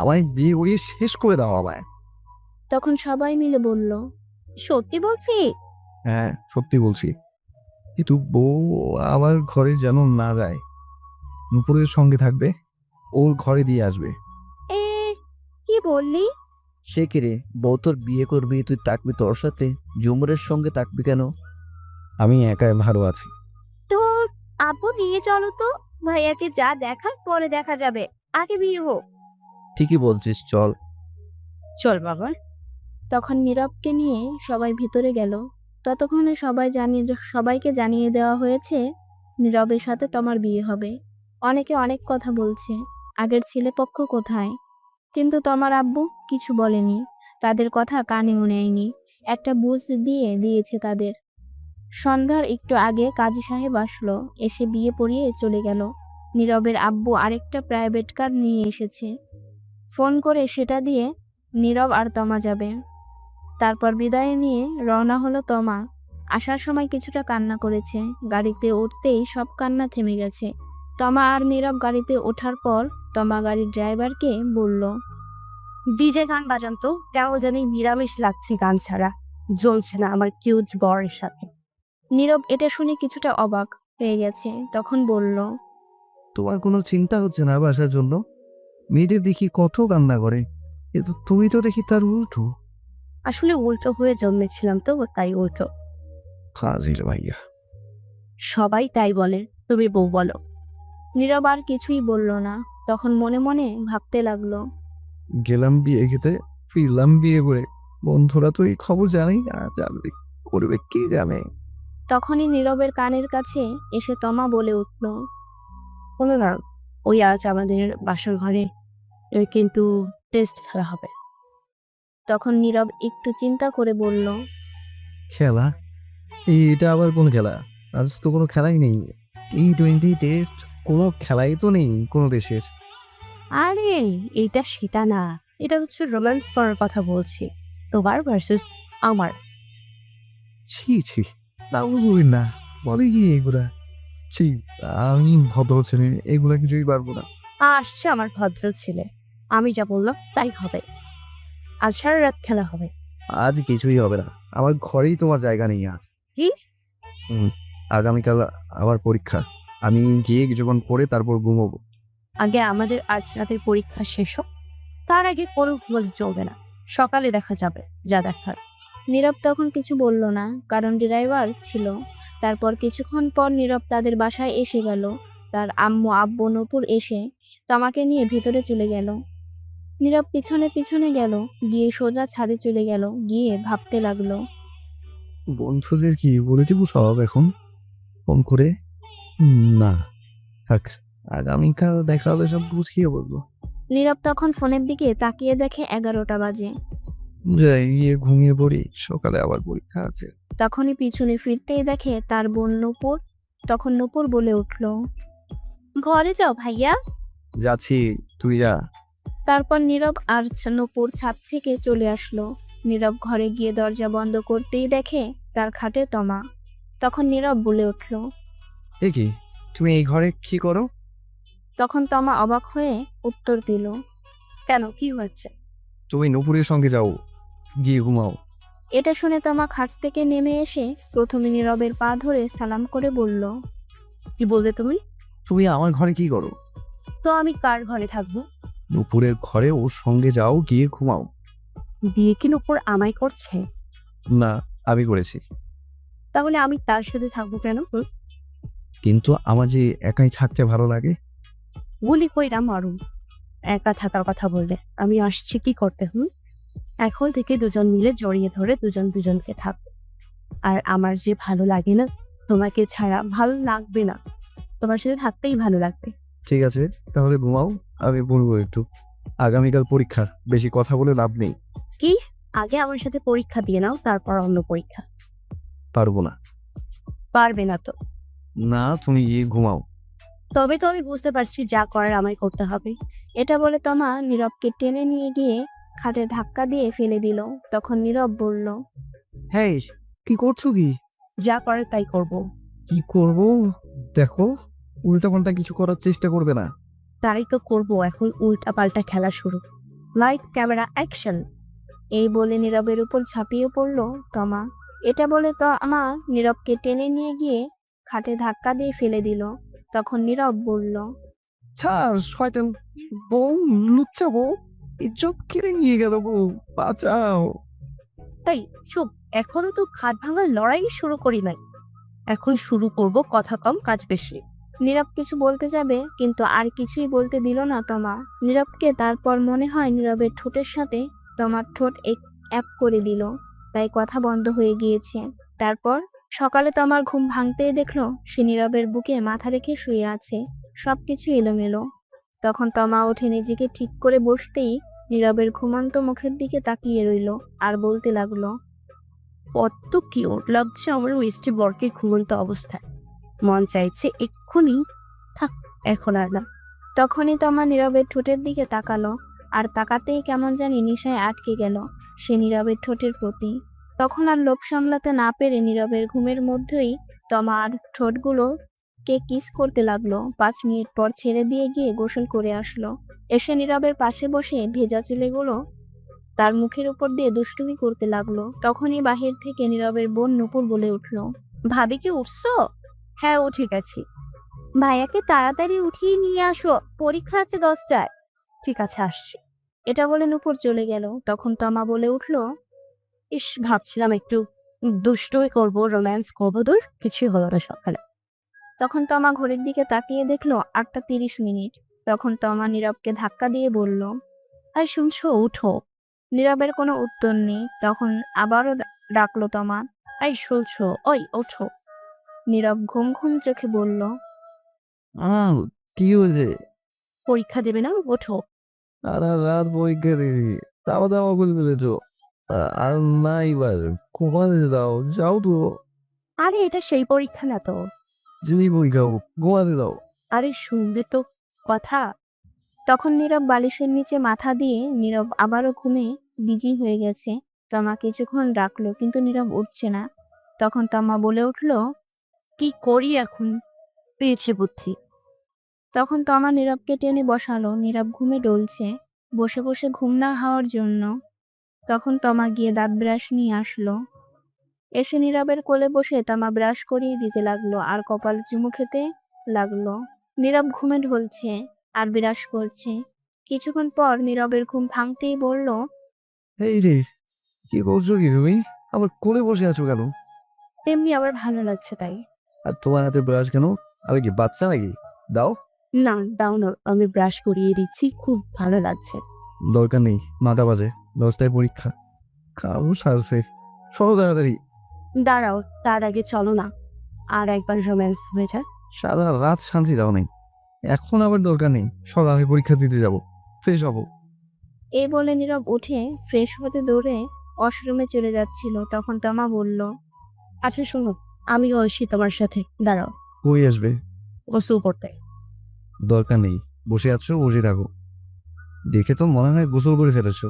আমায় বিয়ে করিয়ে শেষ করে দাও আমায়। তখন সবাই মিলে বলল, সত্যি বলছি? হ্যাঁ সত্যি বলছি, কিন্তু বউ আমার ঘরে যেন না যায়। নুপুরের সঙ্গে থাকবে, ওর ঘরে দিয়ে আসবে। এ কি বললি? সে কি রে, বউ তোর বিয়ে করবি, তুই থাকবি তোর সাথে, ঝুমুরের সঙ্গে থাকবি কেন? আমি একাই ভালো আছি। তোর আব্বু নিয়ে চলো তো, ভাইয়াকে যা দেখার পরে দেখা যাবে, আগে বিয়ে হোক। ঠিকই বলছিস, চল। চল বাবা। তখন নীরবকে নিয়ে সবাই ভিতরে গেল। ততক্ষণে সবাইকে জানিয়ে দেওয়া হয়েছে নীরবের সাথে তোমার বিয়ে হবে। অনেকে অনেক কথা বলছে, আগের ছেলেপক্ষ কোথায়, কিন্তু তোমার আব্বু কিছু বলেনি, তাদের কথা কানেও নেয়নি, একটা বুঝ দিয়েছে তাদের। সন্ধ্যার একটু আগে কাজী সাহেব আসলো, এসে বিয়ে পড়িয়ে চলে গেল। নীরবের আব্বু আরেকটা প্রাইভেট কার নিয়ে এসেছে, ফোন করে সেটা দিয়ে নীরব আর তমা যাবে। তারপর বিদায় নিয়ে রওনা হলো তমা। আসার সময় কিছুটা কান্না করেছে, গাড়িতে উঠতেই সব কান্না থেমে গেছে। তমা আর নীরব গাড়িতে ওঠার পর তমা গাড়ির ড্রাইভারকে বলল, ডিজে গান বাজান তো, কেমন জানি নিরামিষ লাগছে গান ছাড়া, জ্বলছে না আমার কিউট বরের সাথে। নীরব এটা শুনে কিছুটা অবাক হয়ে গেছে, তখন বলল, তোমার কোনো চিন্তা হচ্ছে না বাসার জন্য? মেয়েদের দেখি কত কান্না করে, কিন্তু তুমি তো দেখি তার উল্টো। আসলে উল্টো হয়ে জন্মেছিলাম তো, তাই উল্টো। ফাজিল ভাইয়া। সবাই তাই বলে, তুমি বউ বলো। নীরব আর কিছুই বলল না, তখন মনে মনে ভাবতে লাগলো, গেলাম বিয়ে খেতে, ফিরলাম বিয়ে করে। বন্ধুরা তো এই খবর জানেই না, জানবে করবে কি জানে। তখনই নীরবের কানের কাছে এসে তমা বলে উঠল, বলো না, ওই আজ আমাদের বাসর ঘরে কিন্তু টেস্ট খেলা হবে। তখন নীরব একটু চিন্তা করে বলল, খেলা? এটা আবার কোন খেলা? আজ তো কোনো খেলাই নেই। T20 টেস্ট কোনো খেলাই তো নেই কোনো দেশের। আরে এটা সেটা না, এটা হচ্ছে রোম্যান্স করার কথা বলছি, তোমার ভার্সেস আমার। ছি ছি, তা বলবেন না। বলে কি এগুলা? ছি, আমি ভদ্র ছেলে, এগুলা কিছুই পারবো না। আসছে আমার ভদ্র ছেলে, আমি যা বললাম তাই হবে। আজ সারা রাত খেলা হবে। আজ কিছুই হবে না। আমার ঘরেই তোমার জায়গা নেই আজ। কি? আগামীকাল আমার পরীক্ষা। আমি গিয়ে কিছুক্ষণ পরে তারপর ঘুমোবো। আগে আমাদের আজ রাতের পরীক্ষা শেষ হোক, তার আগে কোনো ঘুমাতে চলবে না। সকালে দেখা যাবে যা দেখার। নীরব তখন কিছু বলল না, কারণ ড্রাইভার ছিল। তারপর কিছুক্ষণ পর নীরব তাদের বাসায় এসে গেল। তার আম্মু আব্বু নূপুর এসে তমাকে নিয়ে ভেতরে চলে গেল। নীরব পিছনে পিছনে গেল, গিয়ে সোজা ছাদে চলে গেল, গিয়ে ভাবতে লাগলো। বন্ধুদের কি বলে দিব সব এখন ফোন করে? না, থাক, আগামীকাল দেখা হবে, সব বুঝিয়ে বলবো। নীরব তখন ফোনের দিকে তাকিয়ে দেখে 11টা বাজে। যাই গিয়ে ঘুমিয়ে পড়ি, সকালে আবার পরীক্ষা আছে। তখনই পিছনে ফিরতেই দেখে তার বোন নূপুর। তখন নূপুর বলে উঠল। ঘরে যাও ভাইয়া। যাচ্ছি, তুই যা। তারপর নীরব আর নূপুর ছাদ থেকে চলে আসলো। নীরব ঘরে গিয়ে দরজা বন্ধ করতেই দেখে তার খাটে তমা। তখন নীরব বলে উঠল। এ কি, তুমি এই ঘরে কি করো? তখন তমা অবাক হয়ে উত্তর দিল। কেন, কি হয়েছে? তুমি নুপুরের সঙ্গে যাও, গিয়ে ঘুমাও। এটা শুনে তমা খাট থেকে নেমে এসে প্রথমে নীরবের পা ধরে সালাম করে বলল। কি বলবে তুমি? তুমি আমার ঘরে কি করো? তো আমি কার ঘরে থাকবো? নুপুরের ঘরে ওর সঙ্গে যাও, গিয়ে ঘুমাও। বিয়ে কি উপর আমায় করছে? না, আমি করেছি। তাহলে আমি তার সাথে থাকবো কেন? কিন্তু আমার যে একাই থাকতে ভালো লাগে। গুলি কইরা মারুন একা থাকার কথা বললে। আমি আসছি কি করতে? এখন থেকে দুজন মিলে জড়িয়ে ধরে দুজন দুজনকে থাকবো। আর আমার যে ভালো লাগে না, তোমাকে ছাড়া ভালো লাগবে না। তোমার সাথে থাকতেই ভালো লাগবে। ঠিক আছে, তাহলে ঘুমাও, আমি বলবো একটু। আগামীকাল পরীক্ষা, বেশি কথা বলে লাভ নেই। কি? আগে আমার সাথে পরীক্ষা দিয়ে নাও, তারপর অন্য পরীক্ষা। পারবো না। পারবে না তো? না, তুমি গিয়ে ঘুমাও। তবে তো আমি বুঝতে পারছি যা করার আমায় করতে হবে। এটা বলে তমা নীরবকে টেনে নিয়ে গিয়ে খাটে ধাক্কা দিয়ে ফেলে দিল। তখন নীরব বলল। হ্যাঁ, কি করছো কি? যা করে তাই করব। কি করব? দেখো, উল্টাপাল্টা কিছু করার চেষ্টা করবে না। তাই তো করবো। এখন উল্টা পাল্টা খেলা শুরু। Light camera action. এই বলে নীরবের উপর ঝাঁপিয়ে পড়ল তমা। এটা বলে তমা নীরবকে টেনে নিয়ে গিয়ে খাটে ধাক্কা দিয়ে ফেলে দিল। তখন নীরব বলল। ছাড়, শয়তান বউ, লুচ্চা বউ, ইজ্জত কেড়ে নিয়ে গেল বউ, বাঁচাও। তাই চুপ, এখনো তো খাট ভাঙার লড়াই শুরু করি নাই। এখন শুরু করব কথা কম কাজ বেশি। নীরব কিছু বলতে যাবে, কিন্তু আর কিছুই বলতে দিল না তমা নীরবকে। তারপর মনে হয় নীরবের ঠোঁটের সাথে তমার ঠোঁট এক করে দিল, তাই কথা বন্ধ হয়ে গিয়েছে। তারপর সকালে তমার ঘুম ভাঙতেই দেখলো সে নীরবের বুকে মাথা রেখে শুয়ে আছে, সবকিছু এলোমেলো। তখন তমা উঠে নিজেকে ঠিক করে বসতেই নীরবের ঘুমন্ত মুখের দিকে তাকিয়ে রইল আর বলতে লাগলো। কত কিউট লাগছে আমার মিষ্টি বরকে ঘুমন্ত অবস্থায়। মন চাইছে এক্ষুনি থাক, এখন আর না। তখনই তমা নীরবের ঠোঁটের দিকে তাকালো, আর তাকাতেই কেমন জানি নেশায় আটকে গেল সে নীরবের ঠোঁটের প্রতি। তখন আর লোভ সামলাতে না পেরে নীরবের ঘুমের মধ্যেই তমা আর ঠোঁটগুলোকে কিস করতে লাগলো। 5 মিনিট পর ছেড়ে দিয়ে গিয়ে গোসল করে আসলো। এসে নীরবের পাশে বসে ভেজা চুলগুলো তার মুখের উপর দিয়ে দুষ্টুমি করতে লাগলো। তখনই বাহির থেকে নীরবের বোন নূপুর বলে উঠলো। ভাবি কি উঠছো? হ্যাঁ, ও ঠিক আছে। ভাইয়াকে তাড়াতাড়ি উঠিয়ে নিয়ে আসো, পরীক্ষা আছে 10টায়। ঠিক আছে, আসছি। এটা বলে নূপুর চলে গেল। তখন তমা বলে উঠলো। ইস, ভাবছিলাম একটু দুষ্টুই করবো, রোম্যান্স করবো, দূর কিছুই হলো না সকালে। তখন তমা ঘড়ির দিকে তাকিয়ে দেখলো 8টা 30 মিনিট। তখন তমা নীরবকে ধাক্কা দিয়ে বলল। আর শুনছো, উঠো। নীরবের কোনো উত্তর নেই। তখন আবারও ডাকলো তমা। এই শুনছো, ওই ওঠো। নীরব ঘুম ঘুম চোখে বলল। কি হয়েছে? পরীক্ষা দেবে না? ওঠো। সারা রাত পরীক্ষা দিয়েছি, দাওয়া দাওয়া করে ফেলেছো। আর না এবার ঘুমাতে দাও, যাও তো। আরে এটা সেই পরীক্ষা না তো। যদি বই খাও, ঘুমাতে দাও। আরে শুনবে তো কথা। তখন নীরব বালিশের নিচে মাথা দিয়ে নীরব আবারও ঘুমে বিজি হয়ে গেছে। তমা কিছুক্ষণ ডাকলো কিন্তু নীরব উঠছে না। তখন তমা বলে উঠল। কি করি এখন, পেয়েছে বুদ্ধি। তখন তমা নীরবকে টেনে বসালো। নীরব ঘুমে ডলছে, বসে বসে ঘুম না হওয়ার জন্য। তখন তমা গিয়ে দাঁত ব্রাশ নিয়ে আসলো। এসে নীরবের কোলে বসে তমা ব্রাশ করিয়ে দিতে লাগলো আর কপাল চুমু খেতে লাগলো। নীরব ঘুমে ঢলছে আর বিরাস করছে। কিছুক্ষণ পর নীরবের ঘুম ভাঙতেই বলল। এই রে, কি করছো কি তুমি? আবার কোলে বসে আছো কেন? এমনি আমার ভালো লাগছে তাই। আর তোমার হাতে ব্রাশ কেন? আমি কি বাচ্চা নাকি? দাও। না দাও না, আমি ব্রাশ করিয়ে দিচ্ছি, খুব ভালো লাগছে। দরকার নেই, 9টা বাজে, 10টায় পরীক্ষা। খাবো সারছে, সরো তাড়াতাড়ি। দাঁড়াও, তার আগে চলো না আর একবার রোম্যান্স হয়ে যায়। সারা রাত শান্তি দাও নেই, এখন আবার দরকার নেই। সব আমি পরীক্ষা দিতে যাব, ফ্রেশ হবো। এই বলে নীরব উঠে ফ্রেশ হতে দৌড়ে ওয়াশরুমে চলে যাচ্ছিল। তখন তমা বলল। আচ্ছা শোনো, আমিও আসি তোমার সাথে। দাঁড়াও, কই আসবে? গোসল করতে। দরকার নেই, বসে আছো বসে থাকো। দেখে তো মনে হয় গোসল করে ফেলেছো।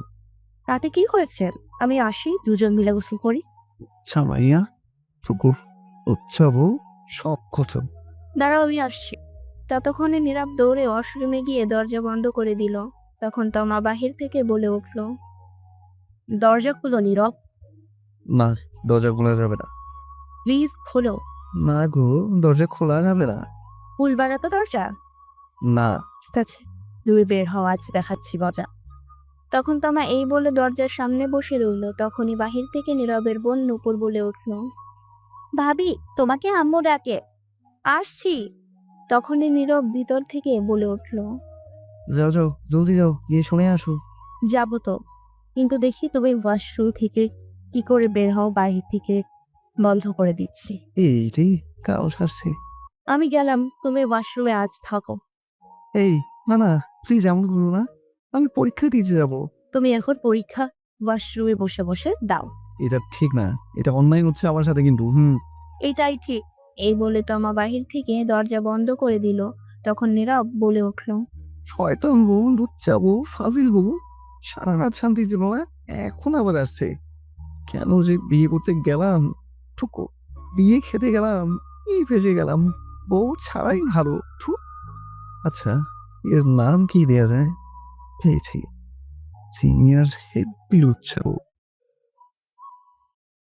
তাতে কি হয়েছে, আমি আসি, দুজন মিলে গোসল করি। ছামাইয়া টুকুর উৎসব সব কথা। দাঁড়াও, আমি আসছি। ততক্ষণে নীরব দৌড়ে ওয়াশরুমে গিয়ে দরজা বন্ধ করে দিল। তখন তমা বাহির থেকে বলে উঠল। দরজা খুলো নীরব, না, দরজা খোলা যাবে না। প্লিজ খোলো। না গো, দরজা খোলা যাবে না। খুলবা না তো দরজা? না। ঠিক আছে, তুমি বের হও, আজ দেখাচ্ছি মজা। তখন তমা এই বলে দরজার সামনে বসে রইল। তখনই বাহির থেকে নীরবের বোন নূপুর বলে উঠল। ভাবি, তোমাকে আম্মু ডাকে। আসছি। তখনই নীরব ভিতর থেকে বলে উঠল। যাও যাও, জলদি যাও, গিয়ে শুনে আসো। যাবো তো, কিন্তু দেখি তুমি ওয়াশরুম থেকে কি করে বের হও, বাইরে থেকে বন্ধ করে দিচ্ছি। এই রে, কাও সারছে। আমি গেলাম, তুমি ওয়াশরুমে আজ থাকো। এই না না, প্লিজ এমন করো না, আমি পরীক্ষা দিতে যাব। তুমি এখন পরীক্ষা ওয়াশরুমে বসে বসে দাও। এটা ঠিক না, এটা অন্যায় হচ্ছে আমার সাথে কিন্তু। এটাই ঠিক। এই বলে তমা বাহির থেকে দরজা বন্ধ করে দিল। তখন নীরব বলে উঠল। শয়তান বউ, লুচ্চা বউ, ফাজিল বউ, সারা রাত শান্তি দিল না, এখন আবার আসছে। কেন যে বিয়ে করতে গেলাম, ঠুকো, বিয়ে খেতে গেলাম, এই ফেসে গেলাম। বউ ছাড়াই ভালো। আচ্ছা, এর নাম কি দেয়া যায়? পেয়েছি, সিনিয়র হেব্বি লুচ্চা বউ।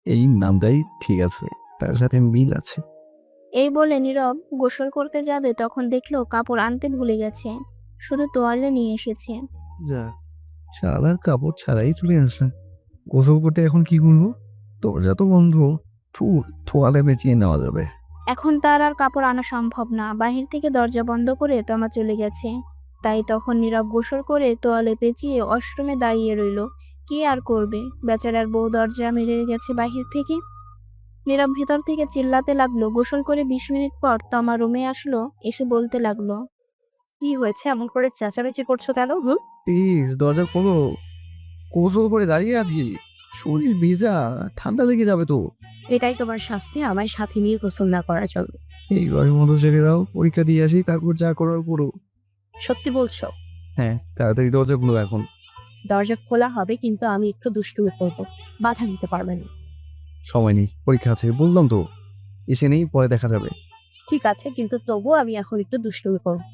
এই নামটাই ঠিক আছে, তার সাথে মিল আছে। এই বলে নীরব গোসল করতে যাবে, তখন দেখলো কাপড় আনতে ভুলে গেছে, শুধু তোয়ালে নিয়ে এসেছে। যা, শালার কাপড় ছাড়াই চলে আসলাম। গোসল করতে এখন কি করবো? দরজা তো বন্ধ, তোয়ালে বেঁচিয়ে নেওয়া যাবে। এখন তার আর কাপড় আনা সম্ভব না। বাহির থেকে দরজা বন্ধ করে তমা চলে গেছে। তাই তখন নীরব গোসল করে তোয়ালে পেঁচিয়ে ওয়াশরুমে দাঁড়িয়ে রইল। কি আর করবে, বেচারার বউ দরজা মেরে গেছে বাহির থেকে। নীরব ভিতর থেকে চিল্লাতে লাগলো। গোসল করে 20 মিনিট পর তমা রুমে আসলো, এসে বলতে লাগলো। কি হয়েছে, এমন করে চেঁচামেচি করছো কেন? প্লিজ দরজা খোলো, গোসল করে দাঁড়িয়ে আছি, শরীর ভেজা, ঠান্ডা লেগে যাবে তো। এটাই তোমার শাস্তি, আমার সাথে নিয়ে গোসল না করার জন্য। এইবার মতো ছেড়ে দাও, পরীক্ষা দিয়ে আসি, তারপর যা করার করো। সত্যি বলছো? হ্যাঁ, তাড়াতাড়ি দরজা খুলো এখন। দরজা খোলা হবে, কিন্তু আমি একটু দুষ্টুমি করবো, বাধা দিতে পারবে না। সময় নেই, পরীক্ষা আছে বললাম তো, এসে নেই, পরে দেখা যাবে। ঠিক আছে, কিন্তু তবুও আমি এখন একটু দুষ্টুমি করবো।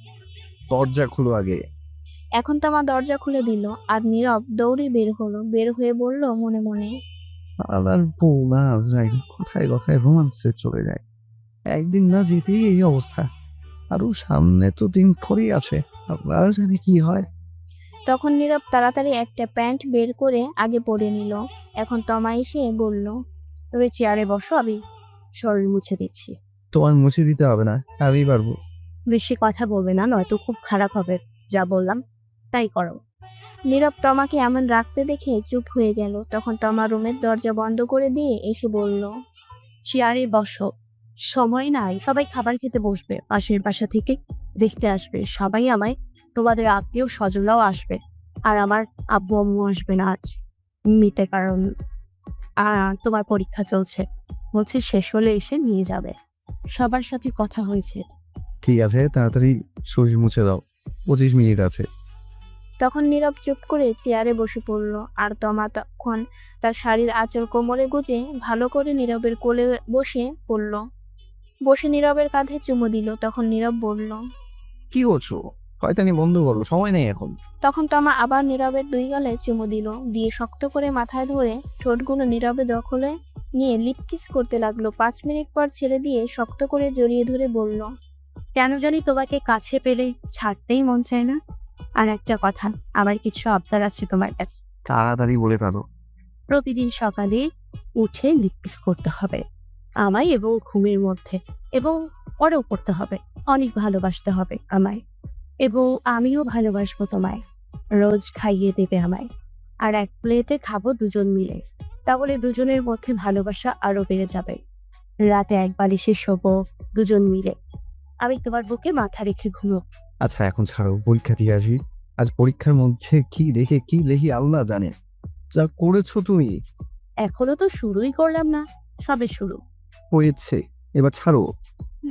দরজা খুলো আগে। এখন তমা দরজা খুলে দিল আর নীরব দৌড়ে বের হলো। বের হয়ে বলল মনে মনে। আবার বউ না আজরাইল কথায় কথায় রোমান্সে চলে যায়। একদিন না যেতেই এই অবস্থা, আরো সামনে তো দিন পরেই আছে, আবার জানি কি হয়। তখন নীরব তাড়াতাড়ি একটা প্যান্ট বের করে আগে পরে নিল। এখন তমা এসে বলল। তুমি চেয়ারে বসো, আমি শরীর মুছে দিচ্ছি। তোমার মুছে দিতে হবে না, আমি পারবো। বেশি কথা বলবে না, নয়তো খুব খারাপ হবে। যা বললাম তাই করো। নীরব তমাকে এমন রাখতে দেখে চুপ হয়ে গেল। তখন তমা রুমের দরজা বন্ধ করে দিয়ে এসে বলল। চেয়ারে বসো, সময় নাই, সবাই খাবার খেতে বসবে, পাশের বাসা থেকে দেখতে আসবে সবাই আমায়, তোমাদের আত্মীয় স্বজনরাও আসবে, আর আমার আব্বু আম্মু আসবে না আজ। মিটে, কারণ তোমার পরীক্ষা চলছে। বলছে শেষ হলে এসে নিয়ে যাবে। সবার সাথে কথা হয়েছে। ঠিক আছে, তাড়াতাড়ি শরীর মুছে দাও, 25 মিনিট আছে। তখন নীরব চুপ করে চেয়ারে বসে পড়ল, আর তমা তখন তার শাড়ির আঁচল কোমরে গুজে ভালো করে নীরবের কোলে বসে পড়ল। বসে নীরবের কাঁধে চুমু দিল। তখন নীরব বলল। কি করছো? শয়তানি বন্ধ করো, সময় নেই এখন। তখন তমা আবার নীরবের 2 গালে চুমু দিল, দিয়ে শক্ত করে মাথায় ধরে ঠোঁটগুলো নীরবে দখলে নিয়ে লিপ কিস করতে লাগলো। 5 মিনিট পর ছেড়ে দিয়ে শক্ত করে জড়িয়ে ধরে বলল। কেন জানি তোমাকে কাছে পেলে ছাড়তেই মন চায় না। আর একটা কথা, আমার কিছু আবদার আছে তোমার কাছে। তাড়াতাড়ি বলে ফেলো। প্রতিদিন সকালে উঠে লিপ কিস করতে হবে আমায়, এবং ঘুমের মধ্যে, এবং পরেও করতে হবে। অনেক ভালোবাসতে হবে আমায়, এবং আমিও ভালোবাসবো তোমায়। রোজ খাইয়ে দেবে আমায়, আর এক প্লেটে খাবো দুজন মিলে। তাহলে দুজনের মধ্যে ভালোবাসা আরো বেড়ে যাবে। রাতে এক বালিশে শোবো দুজন মিলে। আমি তোমার বুকে মাথা রেখে ঘুমো। আচ্ছা এখন ছাড়ো, পরীক্ষা দিয়ে আসি। আজ পরীক্ষার মধ্যে কি দেখি আল্লাহ জানে। যা করেছো তুমি। এখনো তো শুরুই করলাম না, সবে শুরু। হয়েছে, এবার ছাড়ো।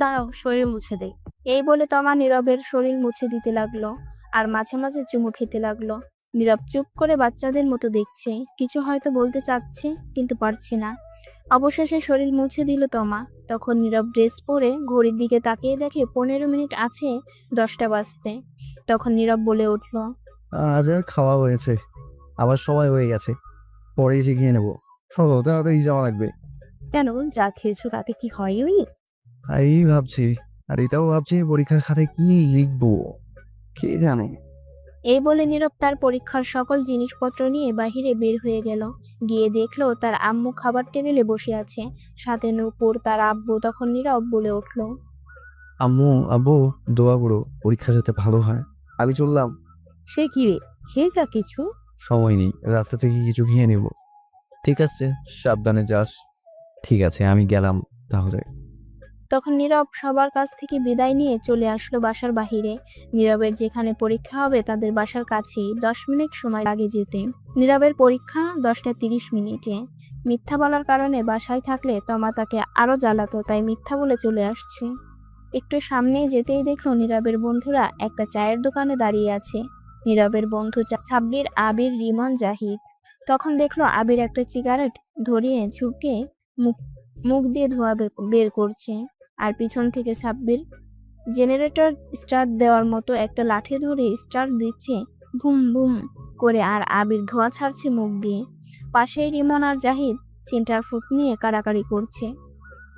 দাঁড়াও, শরীর মুছে দেই। এই বলে তমা নীরবের শরীর মুছে দিতে লাগলো, আর মাঝে মাঝে চুমু খেতে লাগলো। নীরব চুপ করে বাচ্চাদের মতো দেখছে, কিছু হয়তো বলতে চাচ্ছে কিন্তু পারছে না। অবশেষে শরীর মুছে দিল তমা। তখন নীরব ড্রেস পরে ঘড়ির দিকে তাকিয়ে দেখে 15 মিনিট আছে 10টা বাজতে। তখন নীরব বলে উঠল। আজ আর খাওয়া হয়েছে, আবার সময় হয়ে গেছে, পরে এসে খেয়ে নেবো। চলো, তাড়াতাড়ি যাওয়া লাগবে। কেন, যা খেয়েছো তাতে কি হয়নি? এই ভাবছি, আর এটাও ভাবছি পরীক্ষার খাতায় কি লিখবো, কে জানে। এই বলে নীরব তার পরীক্ষার সকল জিনিসপত্র নিয়ে বাহিরে বের হয়ে গেল। গিয়ে দেখলো তার আম্মু খাবার টেবিলে বসে আছে, সাথে নূপুর তার আব্বু। তখন নীরব বলে উঠল। আম্মু আব্বু, দোয়া করো পরীক্ষা যাতে ভালো হয়। আমি চললাম। সে কি রে, খেয়ে যা কিছু। সময় নেই, রাস্তা থেকে কিছু খেয়ে নেব। ঠিক আছে, সাবধানে যাস। ঠিক আছে, আমি গেলাম তাহলে। তখন নীরব সবার কাছ থেকে বিদায় নিয়ে চলে আসলো বাসার বাহিরে। নীরবের যেখানে পরীক্ষা হবে তাদের বাসার কাছেই, 10 মিনিট সময় লাগে যেতে। নীরবের পরীক্ষা 10টা 30 মিনিটে। মিথ্যা বলার কারণে বাসায় থাকলে তমা তাকে আরো জ্বালাতো, তাই মিথ্যা বলে চলে আসছে। একটু সামনে যেতেই দেখলো নীরবের বন্ধুরা একটা চায়ের দোকানে দাঁড়িয়ে আছে। নীরবের বন্ধু সাব্বির, আবির, রিমন, জাহিদ। তখন দেখলো আবির একটা সিগারেট ধরিয়ে ঝুঁকে মুখ মুখ দিয়ে ধোঁয়া বের করছে, আর পিছন থেকে সাব্বির জেনারেটর স্টার্ট দেওয়ার মতো একটা লাঠি ধরে স্টার্ট দিচ্ছে বুম বুম করে, আর আবির ধোঁয়া ছাড়ছে মুখ দিয়ে। পাশেই রিমন আর জাহিদ সেন্টার ফুট নিয়ে কাড়াকাড়ি করছে।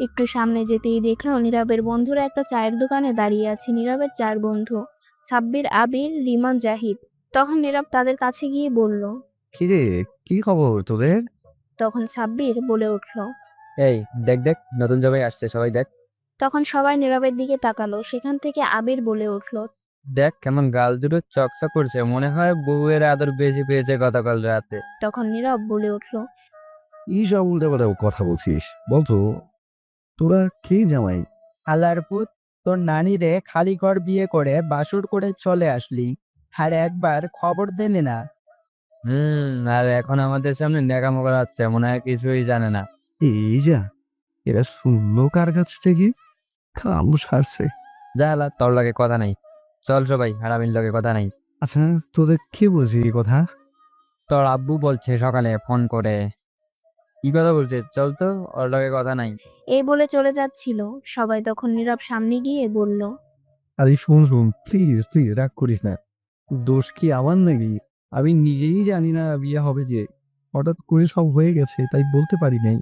একটু সামনে যেতেই দেখলো নীরবের বন্ধুরা একটা চায়ের দোকানে দাঁড়িয়ে আছে। নীরবের 4 বন্ধু, সাব্বির, আবির, রিমন, জাহিদ। তখন নীরব তাদের কাছে গিয়ে বলল। কি রে, কি খবর তোদের? তখন সাব্বির বলে উঠল। এই দেখ দেখ, নতুন জামাই আসছে, সবাই দেখ। তখন সবাই নীরবের দিকে তাকালো। সেখান থেকে আবির বলে উঠল। দেখ কেমন গাল দুটো চকচক করছে, মনে হয় বউয়ের আদর বেশি পেয়েছে গতকাল রাতে। তখন নীরব বলে উঠল। এই সব উল্টা পাল্টা কথা বলছিস, বলতো তোরা কে জামাই? আল্লাহর পুত, তোর নানি রে খালি ঘর বিয়ে করে বাসুর করে চলে আসলি, আর একবার খবর দিলি না। আর এখন আমাদের সামনে ন্যাকামো করা হচ্ছে, মনে হয় কিছুই জানে না। এই যা, এরা শুনলো কার কাছ থেকে? কাম সারছে। যা হালা, তোর লাগে কথা নাই। চল সবাই, হারামির লগে কথা নাই। আচ্ছা, তোদের কে বলছে এই কথা? তোর আব্বু বলছে সকালে ফোন করে। কি কথা বলছে? চল তো, ওর লগে কথা নাই। এই বলে চলে যাচ্ছিল। সবাই তখন নীরব সামনে গিয়ে বলল। আরে শোন প্লিজ প্লিজ রাগ করিস না। দোষ কি আমার নাকি? আমি নিজেই জানি না বিয়ে হবে যে, হঠাৎ করে সব হয়ে গেছে, তাই বলতে পারি নাই।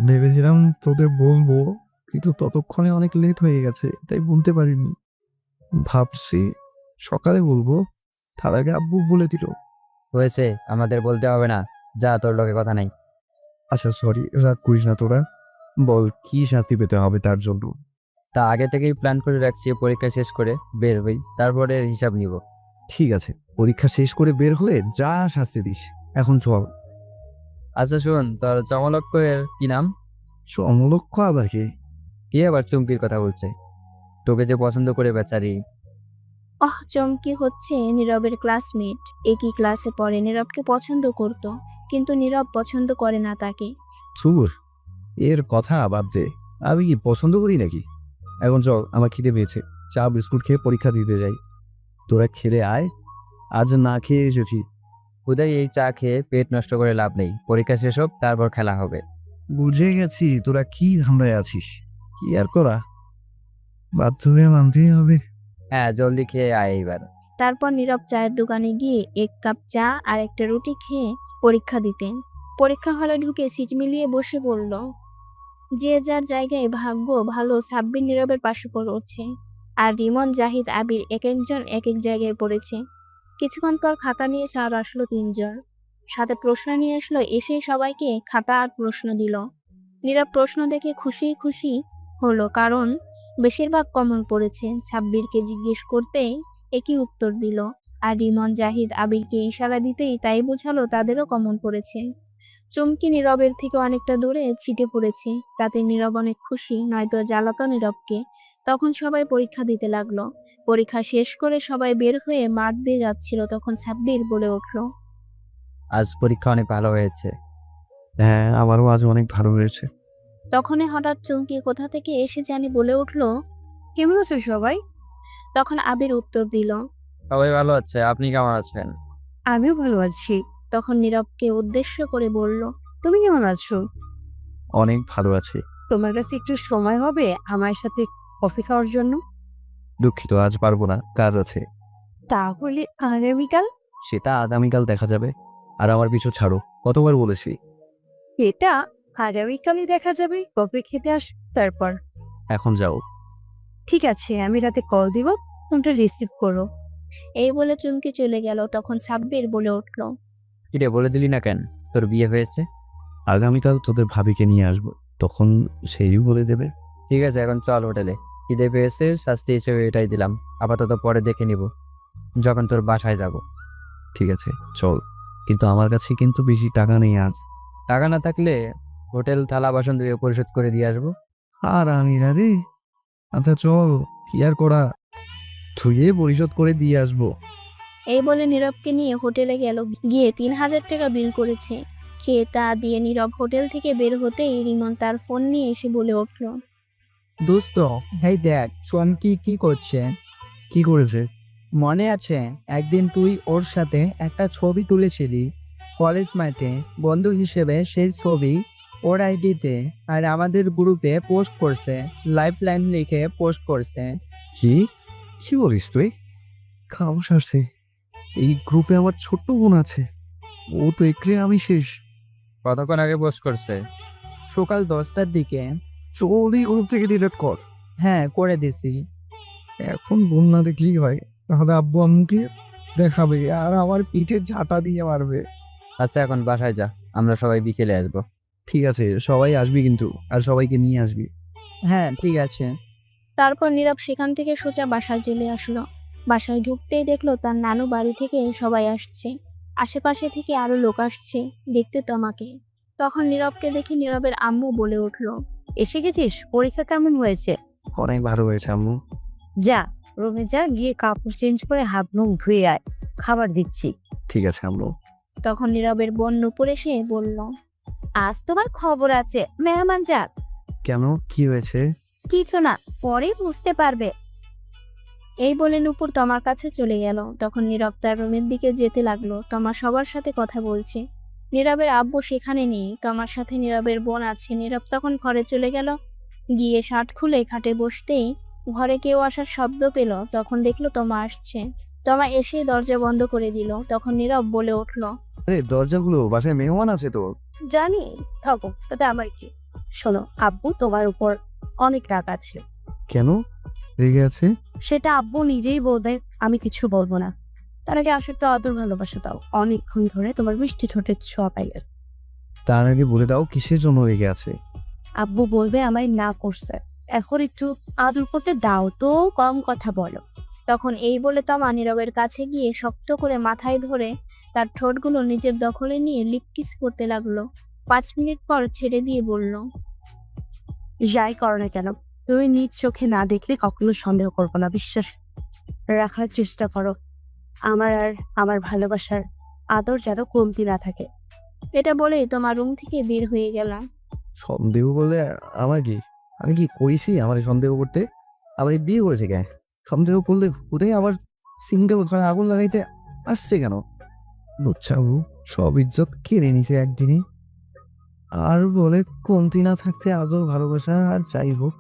ভেবেছিলাম তোদের বলবো, কিন্তু ততক্ষণে অনেক লেট হয়ে গেছে, তাই বলতে পারিনি। ভাবছি সকালে বলবো, তার আগে আব্বু বলে দিল। হয়েছে, আমাদের বলতে হবে না। যা, তোর লগে কথা নাই। আচ্ছা সরি, রাগ করিস না তোরা। বল কি শাস্তি পেতে হবে তার জন্য? তা আগে থেকেই প্ল্যান করে রাখছি, পরীক্ষা শেষ করে বের হই, তারপরে হিসাব নিব। ঠিক আছে, পরীক্ষা শেষ করে বের হলে যা শাস্তি দিস। এখন চল। আচ্ছা শোন, তোর চমলক্ষ্যের কি নাম? সমলক্ষ আবার কে? কি আবার চুমকির কথা বলছে? তোকে যে পছন্দ করে বেচারি। চমকি হচ্ছে নীরবের ক্লাসমেট, একই ক্লাসে পড়ে, নীরবকে পছন্দ করত, কিন্তু নীরব পছন্দ করে না তাকে। চুর, এর কথা বাদ দে। আমি কি পছন্দ করি নাকি? এখন চল, আমার খিদে পেয়েছে, চা বিস্কুট খেয়ে পরীক্ষা দিতে যাই। তোরা খেলে আয়, আজ না খেয়ে এসেছি। উদয়, এই চা খেয়ে পেট নষ্ট করে লাভ নেই, পরীক্ষা শেষ হোক তারপর খেলা হবে। বুঝে গেছি তোরা কি ঝামেলায় আছিস, কি আর করা, বাধ্য হয়ে মানতেই হবে। হ্যাঁ, জলদি খেয়ে আয় এইবার। তারপর নীরব চায়ের দোকানে গিয়ে 1 কাপ চা আর একটা রুটি খেয়ে পরীক্ষা দিতে পরীক্ষা হলে ঢুকে সিট মিলিয়ে বসে পড়ল। যে যার জায়গায়, ভাগ্য ভালো সাব্বির নীরবের পাশে পড়ছে, আর রিমন, জাহিদ, আবির এক একজন এক এক জায়গায় পড়েছে। কিছুক্ষণ পর খাতা নিয়ে স্যার আসলো 3 জন, সাথে প্রশ্ন নিয়ে আসলো। এসে সবাইকে খাতা আর প্রশ্ন দিল। নীরব প্রশ্ন দেখে খুশি খুশি হলো, কারণ বেশিরভাগ কমন পড়েছে। সাব্বিরকে জিজ্ঞেস করতেই একই উত্তর দিল, আর রিমন, জাহিদ, আবিরকে ইশারা দিতেই তাই বোঝালো তাদেরও কমন পড়েছে। চুমকি নীরবের থেকে অনেকটা দূরে ছিটে পড়েছে, তাতে নীরব অনেক খুশি, নয়তো জ্বালাতো নীরবকে। তখন সবাই পরীক্ষা দিতে লাগলো। পরীক্ষা শেষ করে সবাই বের হয়ে মাঠ দিয়ে যাচ্ছিল, তখন সাব্বির বলে উঠল, আজ পরীক্ষা অনেক ভালো হয়েছে। হ্যাঁ, আমারও আজ অনেক ভালো হয়েছে। তখনই হঠাৎ চুমকি কোথা থেকে এসে জানি বলে উঠল, কেমন আছো সবাই? তখন আবির উত্তর দিল। সবাই ভালো আছে, আপনি কেমন আছেন? আমিও ভালো আছি। তখন নীরবকে উদ্দেশ্য করে বলল, তুমি কেমন আছো? অনেক ভালো আছি। তোমার কাছে একটু সময় হবে আমার সাথে কফি খাওয়ার জন্য? দুঃখিত, আজ পারবো না, কাজ আছে। তাহলে আগামীকাল? সেটা আগামীকাল দেখা যাবে। আর আমার পিছু ছাড়ো, কতবার বলেছি। এটা আগামীকালই দেখা যাবে, কফি খেতে আস তারপর। এখন যাও। ঠিক আছে, আমি রাতে কল দিব, ফোনটা রিসিভ করো। এই বলে চুমকি চলে গেল। তখন সাব্বির বলে উঠল, কিরে, বলে দিলি না কেন তোর বিয়ে হয়েছে? আগামীকাল তোদের ভাবিকে নিয়ে আসবো, তখন সেই বলে দেবে। ঠিক আছে, এখন চল হোটেলে। খিদে পেয়েছে, শাস্তি হিসেবে এটাই দিলাম, আপাতত পরে দেখে নিব যখন তোর বাসায় যাব। ঠিক আছে চল, কিন্তু আমার কাছে কিন্তু বেশি টাকা নেই আজ। টাকা না থাকলে হোটেল থালা বাসন ধুয়ে পরিশোধ করে দিয়ে আসবো। আর আমি না রে। আচ্ছা চল, কি আর করা, ধুয়ে পরিশোধ করে দিয়ে আসবো। এই বলে নীরবকে নিয়ে হোটেলে গেল। গিয়ে 3000 টাকা বিল করেছে। খেয়ে তা দিয়ে নীরব হোটেল থেকে বের হতেই রিমন তার ফোন নিয়ে এসে বলে উঠল, দোস্ত, এই দেখ চুমকি কি করছে। কি করেছে? মনে আছে একদিন তুই ওর সাথে একটা ছবি তুলেছিলি কলেজ মাঠে, বন্ধু হিসেবে? সেই ছবি ওর আইডিতে আর আমাদের গ্রুপে পোস্ট করছে, লাইফ লাইন লিখে পোস্ট করছে। কি কি বলিস তুই? খামোশ আসছে, এই গ্রুপে আমার ছোট্ট বোন আছে, ও তো একলে আমি শেষ। কতক্ষণ আগে পোস্ট করছে? সকাল 10টার দিকে। চল এই গ্রুপ থেকে ডিলিট কর। হ্যাঁ, করে দিছি। এখন বোন না দেখলেই হয়, তাহলে আব্বু আম্মুকে দেখাবে আর আমার পিঠে ঝাঁটা দিয়ে মারবে। আচ্ছা, এখন বাসায় যা, আমরা সবাই বিকেলে আসবো। ঠিক আছে, সবাই আসবি কিন্তু, আর সবাইকে নিয়ে আসবি। হ্যাঁ ঠিক আছে। তারপর নীরব সেখান থেকে সোজা বাসায় চলে আসলো। বাসায় ঢুকতেই দেখলো তার নানু বাড়ি থেকে সবাই আসছে, আশেপাশে থেকে আরো লোক আসছে দেখতে তোমাকে। তখন নীরবকে দেখে নীরবের আম্মু বলে উঠল, এসে গেছিস? পরীক্ষা কেমন হয়েছে? অনেক ভালো হয়েছে আম্মু। যা রুমে যা, গিয়ে কাপড় চেঞ্জ করে হাত মুখ ধুয়ে আয়, খাবার দিচ্ছি। ঠিক আছে আম্মু। তখন নীরবের বোন নূপুর এসে বলল, আজ তোমার খবর আছে, মেহমান যাক। কেন, কি হয়েছে? কিছু না, পরে বুঝতে পারবে। এই বলে নূপুর তমার কাছে চলে গেল। তখন নীরব তার রুমের দিকে যেতে লাগলো। তমা সবার সাথে কথা বলছে। নীরবের আব্বু সেখানে নেই, তমার সাথে নীরবের বোন আছে। নীরব তখন ঘরে চলে গেল। গিয়ে শার্ট খুলে খাটে বসতেই ঘরে কেউ আসার শব্দ পেল। তখন দেখলো তমা আসছে। তমা এসে দরজা বন্ধ করে দিল। তখন নীরব বলে উঠল, দরজাগুলো, বাসায় মেহমান আছে তো। জানি, থাকো, তাতে আমার কি। শোনো, আব্বু তোমার উপর অনেক রাগ আছে। কেন রেগে আছে? সেটা আব্বু নিজেই বলবে, আমি কিছু বলবো না। তার আগে আসলে তো আদর ভালোবাসা দাও, অনেকক্ষণ ধরে তোমার মিষ্টি ঠোঁটের ছোঁয়া পাইলে। তার আগে বলে দাও কিসের জন্য রেগে আছে। আব্বু বলবে আমায় না করছে, এখন একটু আদর করতে দাও তো, কম কথা বলো। তখন এই বলে তমা নীরবের কাছে গিয়ে শক্ত করে মাথায় ধরে তার ঠোঁটগুলো নিজের দখলে নিয়ে লিপ কিস করতে লাগলো। 5 মিনিট পর ছেড়ে দিয়ে বলল, যাই করো না কেন, তুমি নিজ চোখে না দেখলে কখনো সন্দেহ করবো না, বিশ্বাস। রাখার চেষ্টা করো। আমার আর আমার ভালোবাসার আদর যেন কমতি না থাকে। এটা বলেই তোমার রুম থেকে বের হয়ে গেলাম। সন্দেহ করলে আমার কি, আমি কি কইছি আমার সন্দেহ করতে? আবার এই বিয়ে করেছে কে? সন্দেহ করলে কোথায় আবার সিঙ্গেল আগুন লাগাইতে আসছে কেন? বুঝছাবু, সব ইজ্জত কেড়ে নিছে একদিনই। আর বলে কমতি না থাকতে আদর ভালোবাসা আর যাই হোক।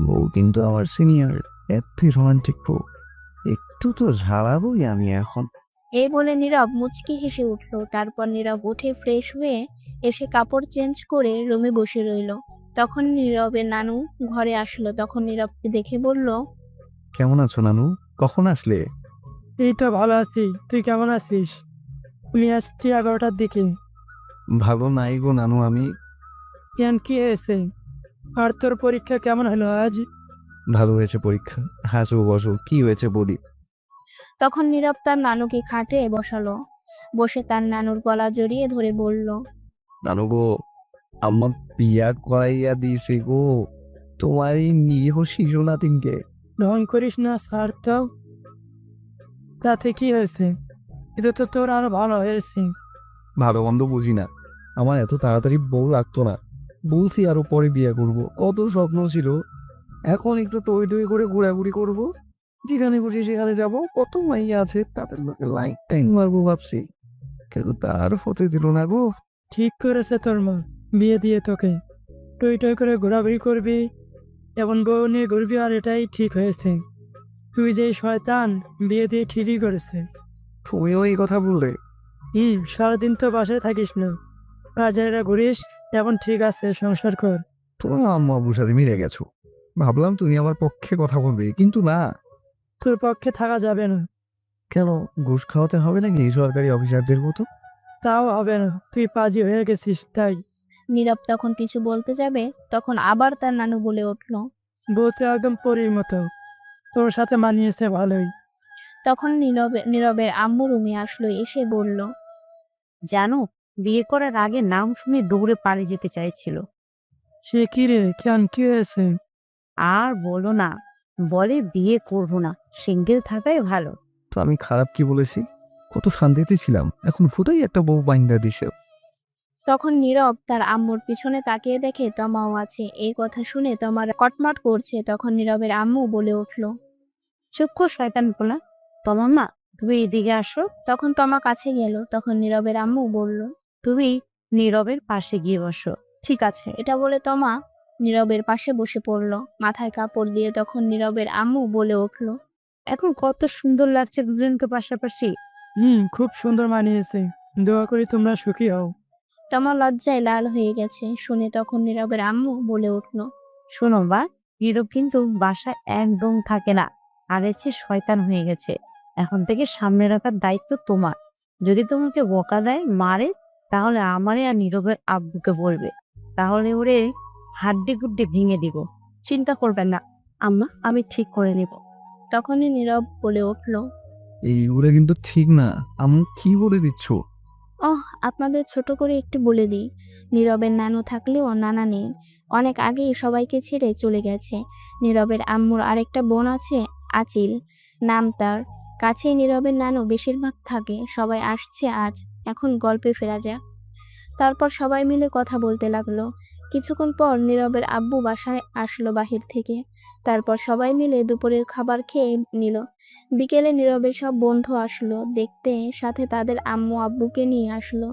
বউ কিন্তু আমার সিনিয়র, হ্যাপি রোমান্টিক বউ। একটু তো ঝাড়াবোই আমি এখন। এই বলে নীরব মুচকি হেসে উঠল। তারপর নীরব উঠে ফ্রেশ হয়ে এসে কাপড় চেঞ্জ করে রুমে বসে রইল। তখন নীরবের নানু ঘরে আসলো। তখন নীরবকে দেখে বলল, কেমন আছো নানু? কখন আসলে? এই তো ভালো আছি, তুই কেমন আছিস? আমি আসছি 11টার দিকে। ভালো নাই গো নানু আমি। কেন, কি হয়েছে? আর তোর পরীক্ষা কেমন হলো আজ? ভালো হয়েছে পরীক্ষা। হাসো বসো, কি হয়েছে বলি। তখন নীরব তার নানুকে খাটে বসালো। বসে তার নানুর গলা জড়িয়ে ধরে বলল, নানু গো, আমার বিয়া করাইয়া দিয়েছে গো তোমার এই নিরীহ শিশু নাতিনকে। ঢং করিস না স্যার, তো তাতে কি হয়েছে? এটা তো তোর আরো ভালো হয়েছে। ভালো মন্দ বুঝি না, আমার এত তাড়াতাড়ি বউ লাগতো না। বলছি আরো পরে বিয়ে করব, কত স্বপ্ন ছিল। এখন একটু টই টই করে ঘোরাঘুরি করব, যেখানে খুশি সেখানে যাব। কত মাইয়া আছে, তাদের লোকে লাইফ টাইম মারবো ভাবছি, কিন্তু তার হতে দিল না গো। ঠিক করেছে তোর মা, বিয়ে দিয়ে তোকে। টই টই করে ঘোরাঘুরি করবি, এমন বউ নিয়ে ঘুরবি, আর এটাই ঠিক হয়েছে। তুই যে শয়তান, বিয়ে দিয়ে ঠিকই করেছে। তুমিও এই কথা বললে? সারাদিন তো বাসায় থাকিস না, বাজারে ঘুরিস। এখন ঠিক আছে, সংসার কর। তোমার আম্মা আব্বুর সাথে মিলে গেছো, ভাবলাম তুমি আমার পক্ষে কথা বলবে, কিন্তু না। তোর পক্ষে থাকা যাবে না। কেন, ঘুষ খাওয়াতে হবে নাকি সরকারি অফিসারদের মতো? তাও হবে না, তুই পাজি হয়ে গেছিস তাই। নীরব তখন কিছু বলতে যাবে, তখন আবার তার নানু বলে উঠল। বউ তো একদম পরীর মতো, তোর সাথে মানিয়েছে ভালোই। তখন নীরবের আম্মু রুমে আসলো, এসে বলল, জানো, বিয়ে করার আগে নাম শুনে দৌড়ে পালিয়ে যেতে চাইছিল। সে কি রে, কেন, কি হয়েছে? আর বলো না, বলে বিয়ে করব না, সিঙ্গেল থাকাই ভালো। তো আমি খারাপ কি বলেছি? কত শান্তিতে ছিলাম, এখন ফুটাই একটা বউ বাইন্দা দিছে। তখন নীরব তার আম্মুর পিছনে তাকিয়ে দেখে তমাও আছে। এই কথা শুনে তমার কটমট করছে। তখন নীরবের আম্মু বলে উঠল। চুপ কর শয়তান পোলা। তোমাম্মা, তুমি এদিকে আসো। তখন তমা কাছে গেল। তখন নীরবের আম্মু বলল, তুমি নীরবের পাশে গিয়ে বসো। ঠিক আছে। এটা বলে তমা নীরবের পাশে বসে পড়ল, মাথায় কাপড় দিয়ে। তখন নীরবের আম্মু বলে উঠল, এখন কত সুন্দর লাগছে দুজনকে পাশাপাশি। খুব সুন্দর মানিয়েছে। দোয়া করি তোমরা সুখী হও। তমা লজ্জায় লাল হয়ে গেছে। শুনে তখন নীরবের আম্মু বলে উঠল, শোনো বা, নীরব কিন্তু বাসায় একদম থাকে না, আগের চেয়ে শয়তান হয়ে গেছে। এখন থেকে সামনে রাখার দায়িত্ব তোমার। যদি তোমাকে বকা দেয়, মারে, তাহলে আমারে আর নীরবের আব্বুকে বলবে, তাহলে ওরে হাড্ডি গুড্ডি ভেঙে দিব। চিন্তা করবেন না আম্মা, আমি ঠিক করে নেব। তখনই নীরব বলে উঠল, এইগুলো কিন্তু ঠিক না। আমি কি বলে দিচ্ছ? আপনাদের ছোট করে একটু বলে দিই, নীরবের নানু থাকলেও নানা নেই, অনেক আগেই সবাইকে ছেড়ে চলে গেছে। নীরবের আম্মুর আরেকটা বোন আছে, আচিল নাম তার। কাছেই নীরবের নানু বেশিরভাগ থাকে। সবাই আসছে আজ। এখন গল্পে ফেরা যাক। তারপর সবাই মিলে কথা বলতে লাগলো। কিছুক্ষণ পর নীরবের আব্বু বাসায় আসলো বাহির থেকে। তারপর সবাই মিলে দুপুরের খাবার খেয়ে নিল। বিকেলে নীরবের সব বন্ধু আসলো দেখতে, সাথে তাদের আম্মু আব্বুকে নিয়ে আসলো।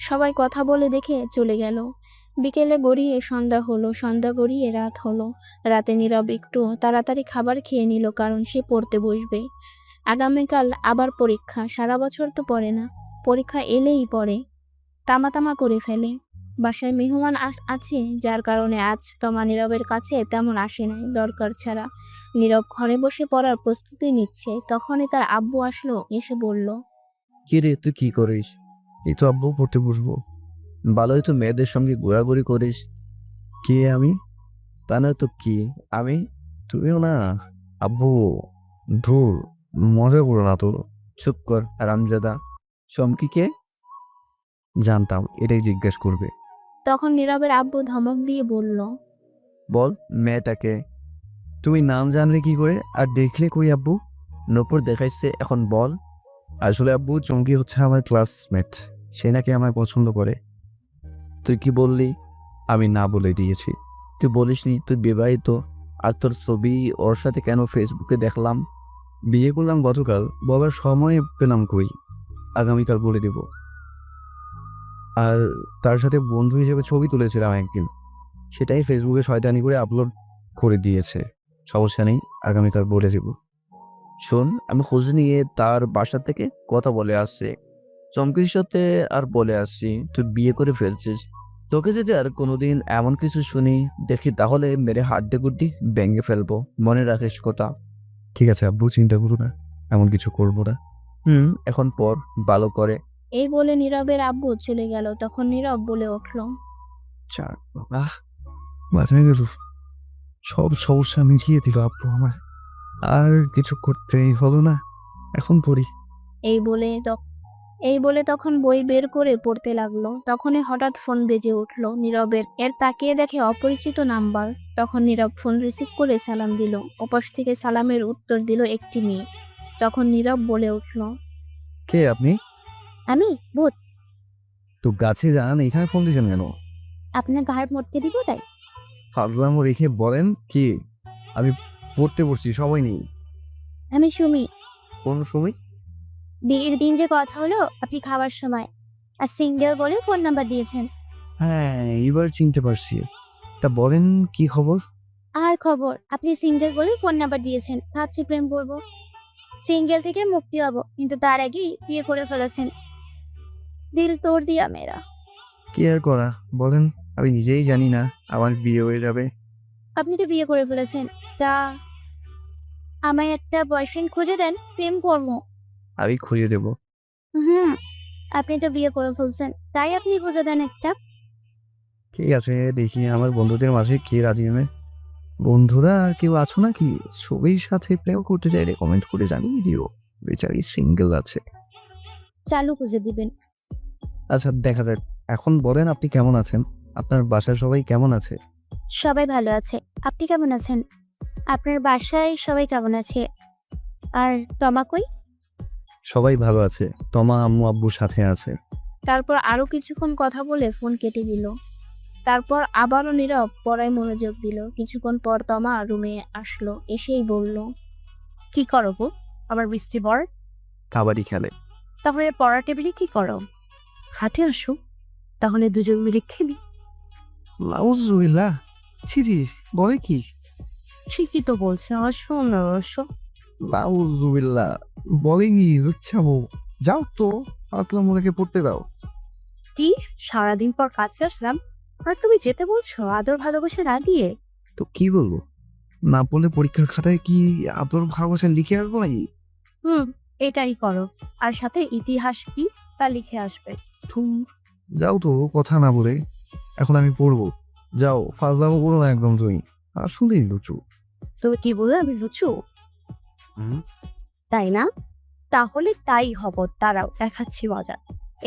সবাই কথা বলে দেখে চলে গেল। বিকেলে গড়িয়ে সন্ধ্যা হলো, সন্ধ্যা গড়িয়ে রাত হলো। রাতে নীরব একটু তাড়াতাড়ি খাবার খেয়ে নিল, কারণ সে পড়তে বসবে। আগামীকাল আবার পরীক্ষা। সারা বছর তো পড়ে না, পরীক্ষা এলেই পড়ে, তামা করে ফেলে। বাসায় মেহমান আছে, যার কারণে আজ তমা নীরবের কাছে তেমন আসে নাই দরকার ছাড়া। নীরব ঘরে বসে পড়ার প্রস্তুতি নিচ্ছে। তখনই তার আব্বু আসলো, এসে বলল, কি রে, তুই কি করিস? এই তো আব্বু, পড়তে বসবো। ভালোই তো মেয়েদের সঙ্গে ঘোরাঘুরি করিস। কে আমি? তা না তো কি, আমি। তুমিও না আব্বু। ধুর, মজা করো না তো। চুপ কর হারামজাদা। চমকিকে জানতাম এটাই জিজ্ঞেস করবে। তখন নীরবের আব্বু ধমক দিয়ে বলল, বল মেয়েটাকে। তুমি নাম জানলে কি করে আর দেখলে কই আব্বু? নূপুর দেখাইছে, এখন বল। আসলে আব্বু চমকি হচ্ছে আমার ক্লাসমেট, সে নাকি আমায় পছন্দ করে। তুই কি বললি? আমি না বলে দিয়েছি। তুই বলিসনি তুই বিবাহিত, আর তোর ছবি ওর সাথে কেন ফেসবুকে দেখলাম? বিয়ে করলাম গতকাল, বলার সময় পেলাম কই, আগামীকাল বলে দেব। আর তার সাথে বন্ধু হিসেবে ছবি তুলেছিলাম একদিন, সেটাই ফেসবুকে শয়তানি করে আপলোড করে দিয়েছে। সমস্যা নেই, আগামীকাল বলে দেব। শোন, আমি খোঁজ নিয়ে তার বাসা থেকে কথা বলে আসছি, চমকির সাথে আর বলে আসছি তুই বিয়ে করে ফেলছিস। তোকে যদি আর কোনোদিন এমন কিছু শুনি দেখি, তাহলে মেরে হাড্ডি গুড্ডি ভেঙে ফেলবো, মনে রাখিস কথা। ঠিক আছে আব্বু, চিন্তা করো না, এমন কিছু করবো না। এখন পর ভালো করে। এই বলে নীরবের আব্বু চলে গেল। তখন নীরব বলে উঠল, চার বাবা, বাঁচাই গেল, সব সমস্যা মিটিয়ে দিল আব্বু আমার। আর কিছু করতেই হলো না, এখন পড়ি। এই বলে তখন বই বের করে পড়তে লাগলো। তখনই হঠাৎ ফোন বেজে উঠল নীরবের। এর তাকিয়ে দেখে অপরিচিত নাম্বার। তখন নীরব ফোন রিসিভ করে সালাম দিল। ওপাশ থেকে সালামের উত্তর দিল একটি মেয়ে। তখন নীরব বলে উঠল, কে আপনি? আমি ভূত। তো গাছে যান, এখানে ফোন দিয়েছেন কেন? আপনার ঘাড় মটকে দিব তাই। ফাজলামো রেখে বলেন কি? আমি পড়তে বসছি, সময় নেই। আমি সুমি। কোন সময়? বিয়ের দিন যে কথা হলো আপনি খাওয়ার সময়, আর সিঙ্গেল বলে ফোন নাম্বার দিয়েছেন। হ্যাঁ, এবার চিনতে পারছি। তা বলেন কি খবর? আর খবর, আপনি সিঙ্গেল বলে ফোন নাম্বার দিয়েছেন, ভাবছি প্রেম করবো, সিঙ্গেল থেকে মুক্তি হব, কিন্তু তার আগেই বিয়ে করে ফেলেছেন। দিল তোড় দিয়া মেরা। কি আর করা, বলেন। আমি নিজেই জানি না আমার বিয়ে হয়ে যাবে। আপনি তো বিয়ে করে ফেলেছেন, তা আমায় একটা বয়ফ্রেন্ড খুঁজে দেন, প্রেম করবো। আমি খুঁজে দেব। আপনি তো বিয়ে করে ফেলছেন, তাই আপনি খুঁজে দেন একটা। ঠিক আছে, দেখি আমার বন্ধুদের মাঝে কে রাজি হবে। বন্ধুরা আর কেউ আছো নাকি ছবির সাথে প্রেম করতে চাইলে কমেন্ট করে জানিয়ে দিও। বেচারি সিঙ্গেল আছে। চালু খুঁজে দিবেন। আচ্ছা, দেখা যাক। এখন বলেন আপনি কেমন আছেন? আপনার বাসার সবাই কেমন আছে? সবাই ভালো আছে, আপনি কেমন আছেন? আপনার বাসায় সবাই কেমন আছে? আর তমা কই? সবাই ভালো আছে, তমা আম্মু আব্বুর সাথে আছে। তারপর আরো কিছুক্ষণ কথা বলে ফোন কেটে দিল। তারপর আবারও নীরব পড়ায় মনোযোগ দিল। কিছুক্ষণ পর তমা রুমে আসলো। এসেই বলল, কি করো গো আমার বৃষ্টি বর? কাবাডি খেলে। তারপরে পড়ার টেবিলে কি করো? হাতে আসো, তাহলে দুজন মিলে খেলি। লাউজুবিল্লাহ, ছি ছি, বলে কি? ঠিকই তো বলছে, আসো না আসো। লাউজুবিল্লাহ, বলে কি লুচ্ছাবো? যাও তো, আসলাম ওনাকে পড়তে দাও। কি সারাদিন পর কাছে আসলাম আর তুমি যেতে বলছো আদর ভালোবাসা না দিয়ে? তো কি বলবো? না পড়লে পরীক্ষার খাতায় কি আদর ভালোবাসা লিখে আসবো নাকি? এটাই করো, আর সাথে ইতিহাস কি তা লিখে আসবে। ধুর, যাও তো কথা না বলে। এখন আমি পড়বো, যাও, ফাজলামো করো না একদম তুমি। আসলেই লুচু। তুমি কি বললে আমি লুচু? তাই না? তাহলে তাই হব, দাঁড়াও দেখাচ্ছি মজা।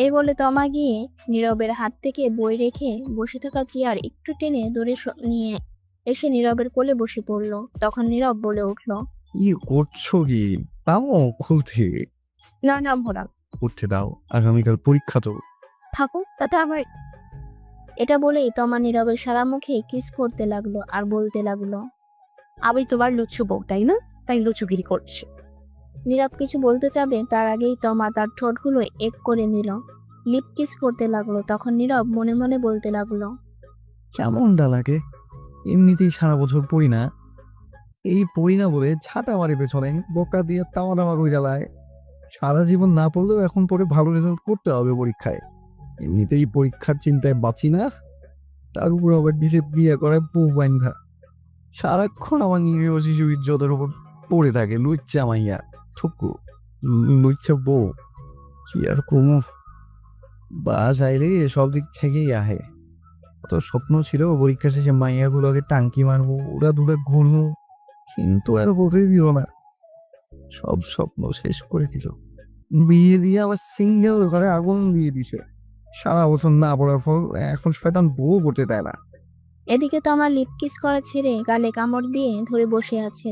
এই বলে তমা গিয়ে নীরবের হাত থেকে বই রেখে বসে থাকা চেয়ার একটু টেনে দূরে নিয়ে এসে নীরবের কোলে বসে পড়ল। তখন নীরব বলে উঠল, কি করছো কি? তাও খুলতে না না ভোলা, উঠতে দাও, আগামীকাল পরীক্ষা তো। থাকো, তাতে আমার। এটা বলেই তমা নীরবের সারা মুখে কিস করতে লাগলো আর বলতে লাগলো, আমি তোমার লুচু বউ তাই না, তাই লুচুগিরি করছে। নীরব কিছু বলতে যাবে তার আগেই তমা তার ঠোঁটগুলো এক করে নিল, লিপ কিস করতে লাগলো। তখন নীরব মনে মনে বলতে লাগলো, কেমনটা লাগে? এমনিতেই সারা বছর পড়ি না, এই পড়ি না বলে ছাতা মারি পেছনে, বোকা দিয়ে তামা তামা করে জ্বালায়। সারা জীবন না পড়লেও এখন পরে ভালো রেজাল্ট করতে হবে পরীক্ষায়। এমনিতেই পরীক্ষার চিন্তায় বাঁচি না, তার উপর আবার নিজে বিয়ে করে বউ বান্ধা। সারাক্ষণ আমার নিরীহ শিশু ইজ্জতের উপর পড়ে থাকে লুচ্চা মাইয়া, থুকু লুচ্চা বউ। কি আর কমু, বাস আইলে সব দিক থেকেই আহে। কত স্বপ্ন ছিল পরীক্ষা শেষে মাইয়াগুলোকে টাঙ্কি মারবো, ওরা দূরে ঘুরবো, কিন্তু আর বলতে দিল না। সব স্বপ্ন শেষ করে দিল। বিয়ে দিয়ে আবার সিঙ্গেল ঘরে আগুন দিয়ে দিছে। সারা বছর না পড়ার ফল এখন শয়তান বউ করতে দেয় না। এদিকে তমা লিপ কিস করা ছেড়ে গালে কামড় দিয়ে ধরে বসে আছে।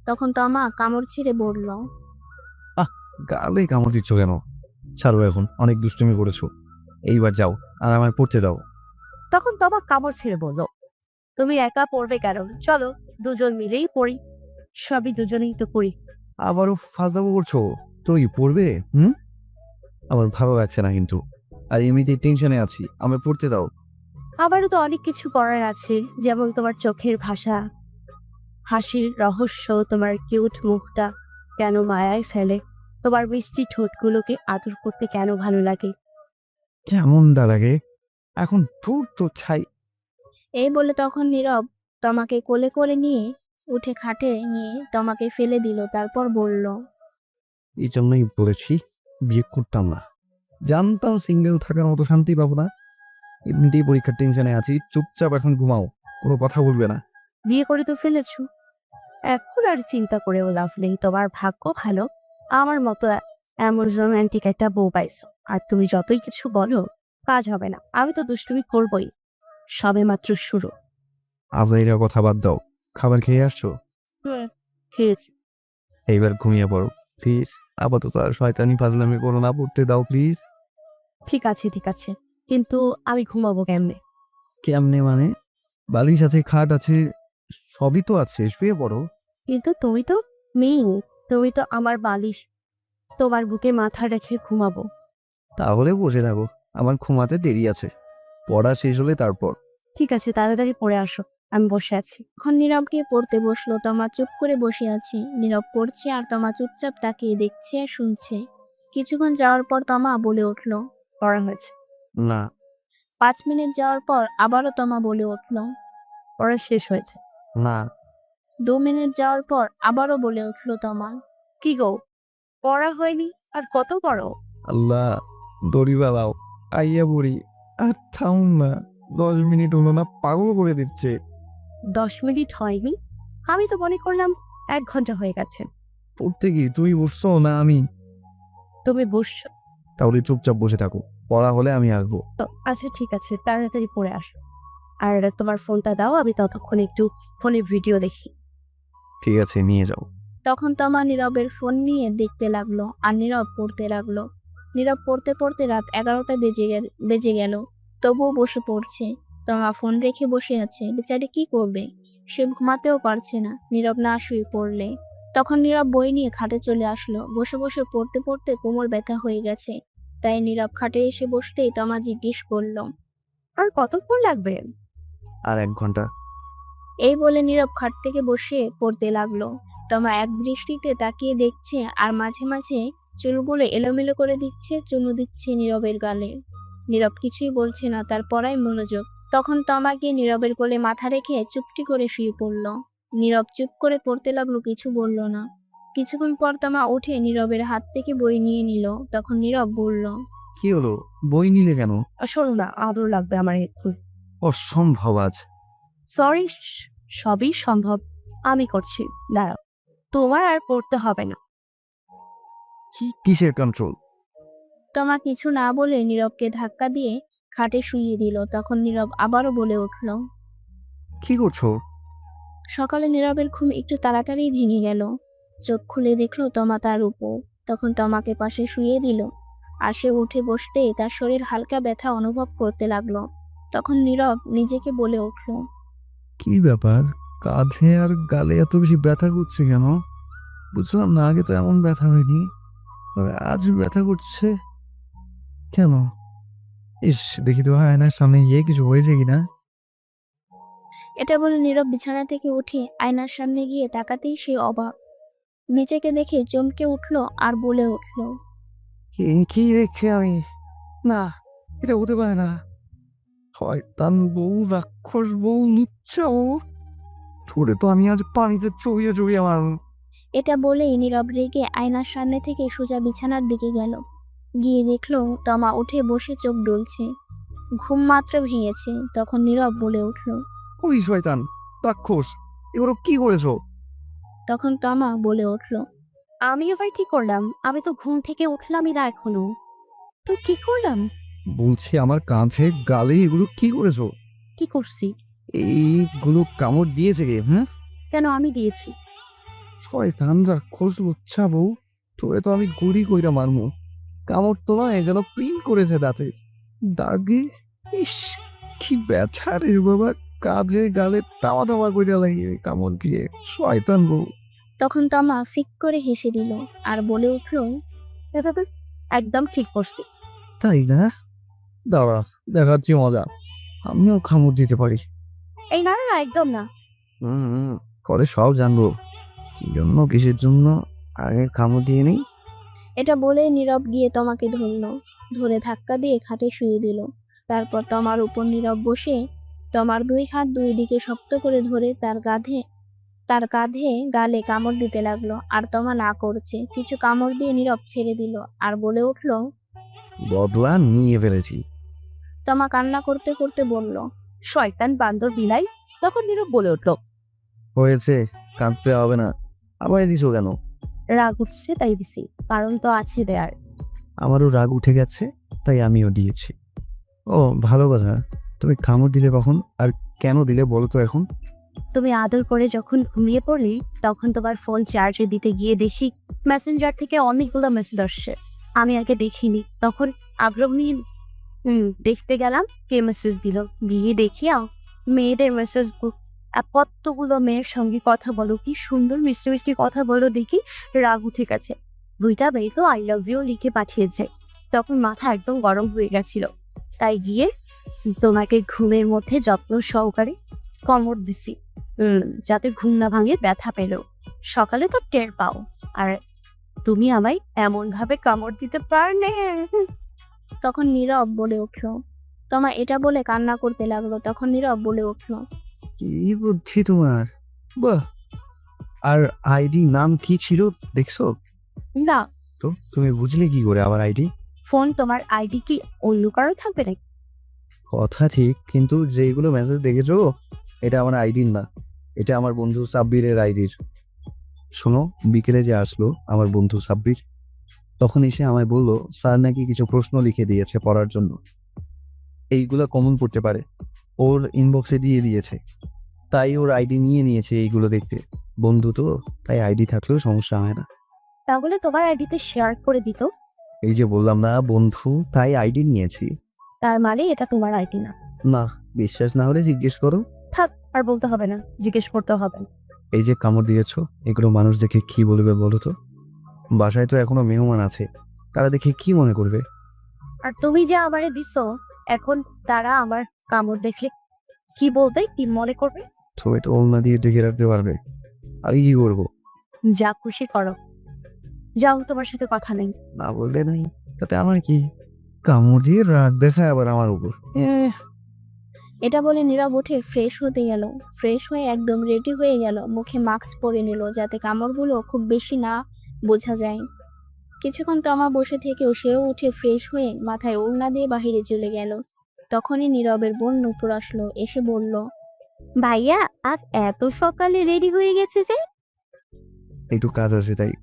তখন তমা কামড় ছেড়ে বলল, গালে কামড় দিচ্ছ কেন? ছাড়ো এখন, অনেক দুষ্টুমি করেছো। এইবার যাও আর আমায় পড়তে দাও। তখন তোমার কামড় ছেড়ে বলল, তুমি একা পড়বে কেন? চলো দুজন মিলেই পড়ি, সবই দুজনেই তো করি। আবারও ফাজলামো করছো? তুই পড়বে? আমার ভালো লাগছে না কিন্তু, আর এমনিতেই টেনশনে আছি, আমায় পড়তে দাও। আবারও তো অনেক কিছু করার আছে, যেমন তোমার চোখের ভাষা, হাসির রহস্য, তোমার কিউট মুখটা কেন মায়ায় ফেলে, তোমার মিষ্টি ঠোঁটগুলোকে আদর করতে কেন ভালো লাগে। কেমনটা লাগে এখন? দূর তো ছাই। এই বলে তখন নীরব তমাকে কোলে করে নিয়ে উঠে খাটে নিয়ে তমাকে ফেলে দিল। তারপর বলল, এই জন্যই বলেছি বিয়ে করতাম না। জানতাম সিঙ্গেল থাকার মতো শান্তি পাবো না। এমনিতেই পরীক্ষার টেনশনে আছি, চুপচাপ এখন ঘুমাও, কোনো কথা বলবে না। বিয়ে করে তো ফেলেছো, এখন আর চিন্তা করেও লাভ নেই। তোমার ভাগ্য ভালো, আমার মতো এমন রোম্যান্টিক একটা বউ পাইছো। আর তুমি যতই কিছু বলো, কাজ হবে না। আমি তো দুষ্টুমি করবই, সবে মাত্র শুরু। আজাইরা কথা বাদ দাও, খাবার খেয়ে আসছো? খেয়েছি। এইবার ঘুমিয়ে পড়ো প্লিজ। আপাতত আর শয়তানি ফাজলামি করো না, পড়তে দাও প্লিজ। ঠিক আছে ঠিক আছে, কিন্তু আমি ঘুমাবো কেমনে? কেমনে মানে? বালিশ আছে, খাট আছে, সবই তো আছে, শুয়ে পড়ো। কিন্তু তুমি তো মেয়ে, তুমি তো আমার বালিশ, তোমার বুকে মাথা রেখে ঘুমাবো। তাহলে বসে থাকো, আমার ঘুমাতে দেরি আছে, পড়া শেষ হলে তারপর। ঠিক আছে, তাড়াতাড়ি পড়ে আসো, আমি বসে আছি। এখন নীরবকে পড়তে বসলো। তমা চুপ করে বসে আছে। নীরব পড়ছে আর তমা চুপচাপ তাকিয়ে দেখছে আর শুনছে। কিছুক্ষণ যাওয়ার পর তমা বলে উঠল, পড়া হয়েছে? না। 5 মিনিট যাওয়ার পর আবারও তমা বলে উঠল, পড়া শেষ হয়েছে। না। 2 মিনিট যাওয়ার পর আবারও বলে উঠল তমা। কি গো, পড়া হয়নি আর কত পড়ো? আল্লাহ, দড়ি বালাও, আইয়া পড়ি। আর থাম না, 10 মিনিট হলো না, পাগল করে দিচ্ছে। 10 মিনিট হয়নি? আমি তো মনে করলাম 1 ঘন্টা হয়ে গেছে। পড়তে কি তুই বসছো না আমি? তুমি বসছো তাহলে চুপচাপ বসে থাকো, পড়া হলে আমি আসবো। তো? আচ্ছা ঠিক আছে, তাড়াতাড়ি পড়ে আসো। আর তোমার ফোনটা দাও, আমি ততক্ষণ একটু ফোনে ভিডিও দেখি। ঠিক আছে, নিয়ে যাও। তখন তমা নীরবের ফোন নিয়ে দেখতে লাগলো আর নীরব পড়তে লাগলো। নীরব পড়তে পড়তে রাত 11টা বেজে গেল, তবুও বসে পড়ছে। তমা ফোন রেখে বসে আছে। বেচারি কি করবে, সে ঘুমাতেও পারছে না নীরব না শুয়ে পড়লে। তখন নীরব বই নিয়ে খাটে চলে আসলো। বসে বসে পড়তে পড়তে কোমর ব্যথা হয়ে গেছে, তাই নীরব খাটে এসে বসতেই তমা জিজ্ঞেস করলো, আর কতক্ষণ লাগবে? আর 1 ঘন্টা। এই বলে নীরব খাট থেকে বসে পড়তে লাগলো। তমা এক দৃষ্টিতে তাকিয়ে দেখছে আর মাঝে মাঝে চুলগুলো এলোমেলো করে দিচ্ছে, চুমু দিচ্ছে নীরবের গালে। নীরব কিছুই বলছে না, তার পড়ায় মনোযোগ। তখন তমা গিয়ে নীরবের কোলে মাথা রেখে চুপটি করে শুয়ে পড়ল। নীরব চুপ করে পড়তে লাগলো, কিছু বলল না। কিছুক্ষণ পর তমা উঠে নীরবের হাত থেকে বই নিয়ে নিল। তখন নীরব বলল, কি হলো, বই নিলে কেন? শোনো না, আদর লাগবে আমার একটু। অসম্ভব আজ। সরি, সবই সম্ভব, আমি করছি। দাঁড়াও, তোমার আর পড়তে হবে না। কিসের কন্ট্রোল? তমা কিছু না বলে নীরবকে ধাক্কা দিয়ে খাটে শুইয়ে দিল। তখন নীরব আবারও বলে উঠল। কি করছো? সকালে নীরবের ঘুম একটু তাড়াতাড়ি ভেঙে গেল। চোখ খুলে দেখলো তমা তার উপর। তখন তমাকে পাশে শুইয়ে দিল আর সে উঠে বসতেই তার শরীর হালকা ব্যথা অনুভব করতে লাগলো। তখন নীরব নিজেকে বলে উঠল, কি ব্যাপার, কাঁধে আর গালে এত বেশি ব্যথা করছে কেন? বুঝলাম না, আগে তো এমন ব্যথা হয়নি, তবে আজ ব্যথা করছে কেন? ইস, দেখি তো আয়নার সামনে গিয়ে কিছু হয়েছে কিনা। এটা বলে নীরব বিছানা থেকে উঠে আয়নার সামনে গিয়ে তাকাতেই সে অবাক। নিজেকে দেখে চমকে উঠল আর বলে উঠল, কি দেখছি আমি? না, এটা হতে পারে না। শয়তান বউ, রাক্ষস বউ, লুচ্চা বউ, ধরে তো আমি আজ পানিতে চড়িয়ে চড়িয়ে মারব। এটা বলেই নীরব রেগে আয়নার সামনে থেকে সোজা বিছানার দিকে গেল। গিয়ে দেখলো তমা উঠে বসে চোখ ডলছে, ঘুম মাত্র ভেঙেছে। তখন নীরব বলে উঠল। ওই শয়তান, রাক্ষস, এগুলো কি করেছো? তখন তমা বলে উঠল, আমি এবার কি করলাম? আমি তো ঘুম থেকে উঠলামই না এখনো। তো কি করলাম? বলছি আমার কাঁধে গালে এগুলো কি করেছো? কি করছি? এইগুলো কামড় দিয়েছে কে? কেন আমি দিয়েছি? শয়তানরা খোঁজ লুচ্ছা বউ, তোরে তো আমি গুড়ি কইরা মারমু। কামড় তো নয়, যেন প্রিন্ট করেছে দাঁতে। দাগে, ইস কি ব্যথা রে বাবা, কাঁধে গালে তাওয়া তাওয়া কইরা লাগে কামড় দিয়ে। শয়তান বউ। তখন তমা ফিক করে হেসে দিল আর বলে উঠল, এটা তো একদম ঠিক করছি। তাই না? দাঁড়া, দেখাচ্ছি মজা। আমিও কামড় দিতে পারি। এই না না না, একদম না। পরে সব জানবো কি জন্য কিসের জন্য, আগে কামড় দিয়ে নেই। এটা বলে নীরব গিয়ে তমাকে ধরে ধাক্কা দিয়ে খাটে শুয়ে দিল। তারপর তমার উপর নীরব বসে তমার 2 হাত 2 দিকে শক্ত করে ধরে তার কাঁধে গালে কামড় দিতে লাগলো। আর তমা না করছে। কিছু কামড় দিয়ে নীরব ছেড়ে দিল আর বলে উঠল। বদলা নিয়ে ফেলেছি। তমা কান্না করতে করতে বলল, শয়তান বান্দর বিলাই। তখন নীরব বলে উঠল, হয়েছে, কাঁদতে হবে না। আবার দিছো কেন? রাগ উঠছে তাই দিছি, কারণ তো আছে দেয়ার। আমারও রাগ উঠে গেছে, তাই আমিও দিয়েছি। ও ভালো কথা, তুমি কামড় দিলে কখন আর কেন দিলে বলো তো এখন? তুমি আদর করে যখন ঘুমিয়ে পড়লি, তখন তোমার ফোন চার্জে দিতে গিয়ে দেখি মেসেঞ্জার থেকে অনেকগুলো মেসেজ আসছে। আমি আগে দেখিনি, তখন আগ্রহ নিয়ে দেখতে গেলাম কে মেসেজ দিল। গিয়ে দেখি মেয়েদের মেসেজ গ্রুপ। কতগুলো মেয়ের সঙ্গে কথা বলো, কি সুন্দর মিষ্টি মিষ্টি কথা বলো দেখি। রাগ উঠে গেছে। 2টা মেয়ে তো আই লাভ ইউ লিখে পাঠিয়েছে। তখন মাথা একদম গরম হয়ে গেছিল, তাই গিয়ে তোমাকে ঘুমের মধ্যে যত্ন সহকারে কামড় দিছি, যাতে ঘুম না ভাঙে, ব্যথা পেলেও সকালে তো টের পাও। আর তুমি আমায় এমন ভাবে কামড় দিতে পারলে। তখন নীরব বলে উঠল। তমা এটা বলে কান্না করতে লাগলো। তখন নীরব বলে উঠল, কি বুদ্ধি তোমার, বাহ। আর আইডি নাম কি ছিল দেখছো? না, তো তুমি বুঝলে কি করে আবার আইডি? ফোন তোমার আইডি কি অন্য কারো থাকবে নাকি? কথা ঠিক, কিন্তু যেগুলো মেসেজ দেখেছো এটা আমার আইডির না, এটা আমার বন্ধু সাব্বিরের আইডির। শোনো, বিকেলে যে আসলো আমার বন্ধু সাব্বির, তখন এসে আমায় বলল স্যার নাকি কিছু প্রশ্ন লিখে দিয়েছে পড়ার জন্য, এইগুলা কমন পড়তে পারে, ওর ইনবক্সে দিয়ে দিয়েছে। তাই ওর আইডি নিয়ে নিয়েছে এইগুলো দেখতে। বন্ধু তো, তাই আইডি থাকলেও সমস্যা হয় না। তাহলে তোমার আইডিতে শেয়ার করে দিত। এই যে বললাম না বন্ধু, তাই আইডি নিয়েছি। তার মানে এটা তোমার আইডি না। না, বিশ্বাস না হলে জিজ্ঞেস করো। থাক, আর বলতে হবে না, জিজ্ঞেস করতে হবে না। এই যে কামড় দিয়েছো, এগুলো মানুষ দেখে কি বলবে বলো তো? বাসায় তো এখনো মেহমান আছে, তারা দেখে কি মনে করবে? আর তুমি যে আমারে দিছো, এখন তারা আমার কামড় দেখলে কি বলবে, কি মনে করবে? তুমি তো ওলনা দিয়ে ঢেকে রাখতে পারবে, আমি কি করবো? যা খুশি করো, যাও, তোমার সাথে কথা নেই। না বললে নাই, তাতে আমার কি? কামড় দিয়ে রাগ দেখায় আবার আমার উপর। এটা বলে নীরব উঠে ফ্রেশ হতে গেল। ফ্রেশ হয়ে একদম রেডি হয়ে গেল। মুখে মাস্ক পরে নিল যাতে কামড়গুলো খুব বেশি না বোঝা যায়। কিছুক্ষণ তমা বসে থেকেও সেও উঠে ফ্রেশ হয়ে মাথায় ওড়না দিয়ে বাহিরে চলে গেল। তখনই নীরবের বোন নূপুর আসলো, এসে বলল, ভাইয়া আজ এত সকালে রেডি হয়ে গেছে যে? একটু কাজ আছে তাই।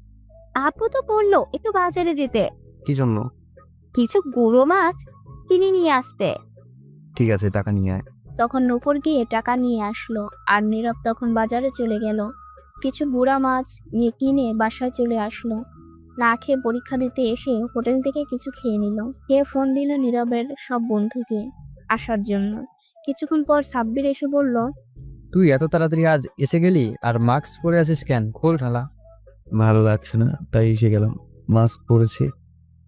আপু তো বললো একটু বাজারে যেতে, কি জন্য? কিছু গুঁড়ো মাছ কিনে নিয়ে আসতে। ঠিক আছে, টাকা নিয়ে আয়। তখন নূপুর গিয়ে টাকা নিয়ে আসলো আর নীরব তখন বাজারে চলে গেল। কিছু গুঁড়া মাছ নিয়ে কিনে বাসায় চলে আসলো। না খেয়ে পরীক্ষা দিতে এসে হোটেল থেকে কিছু খেয়ে নিল। খেয়ে ফোন দিল নীরবের সব বন্ধুকে আসার জন্য। কিছুক্ষণ পর সাব্বির এসে বলল, তুই এত তাড়াতাড়ি আজ এসে গেলি আর মাস্ক পরে আছিস কেন? খোল ঠালা। ভালো লাগছে না তাই এসে গেলাম। মাস্ক পরেছি,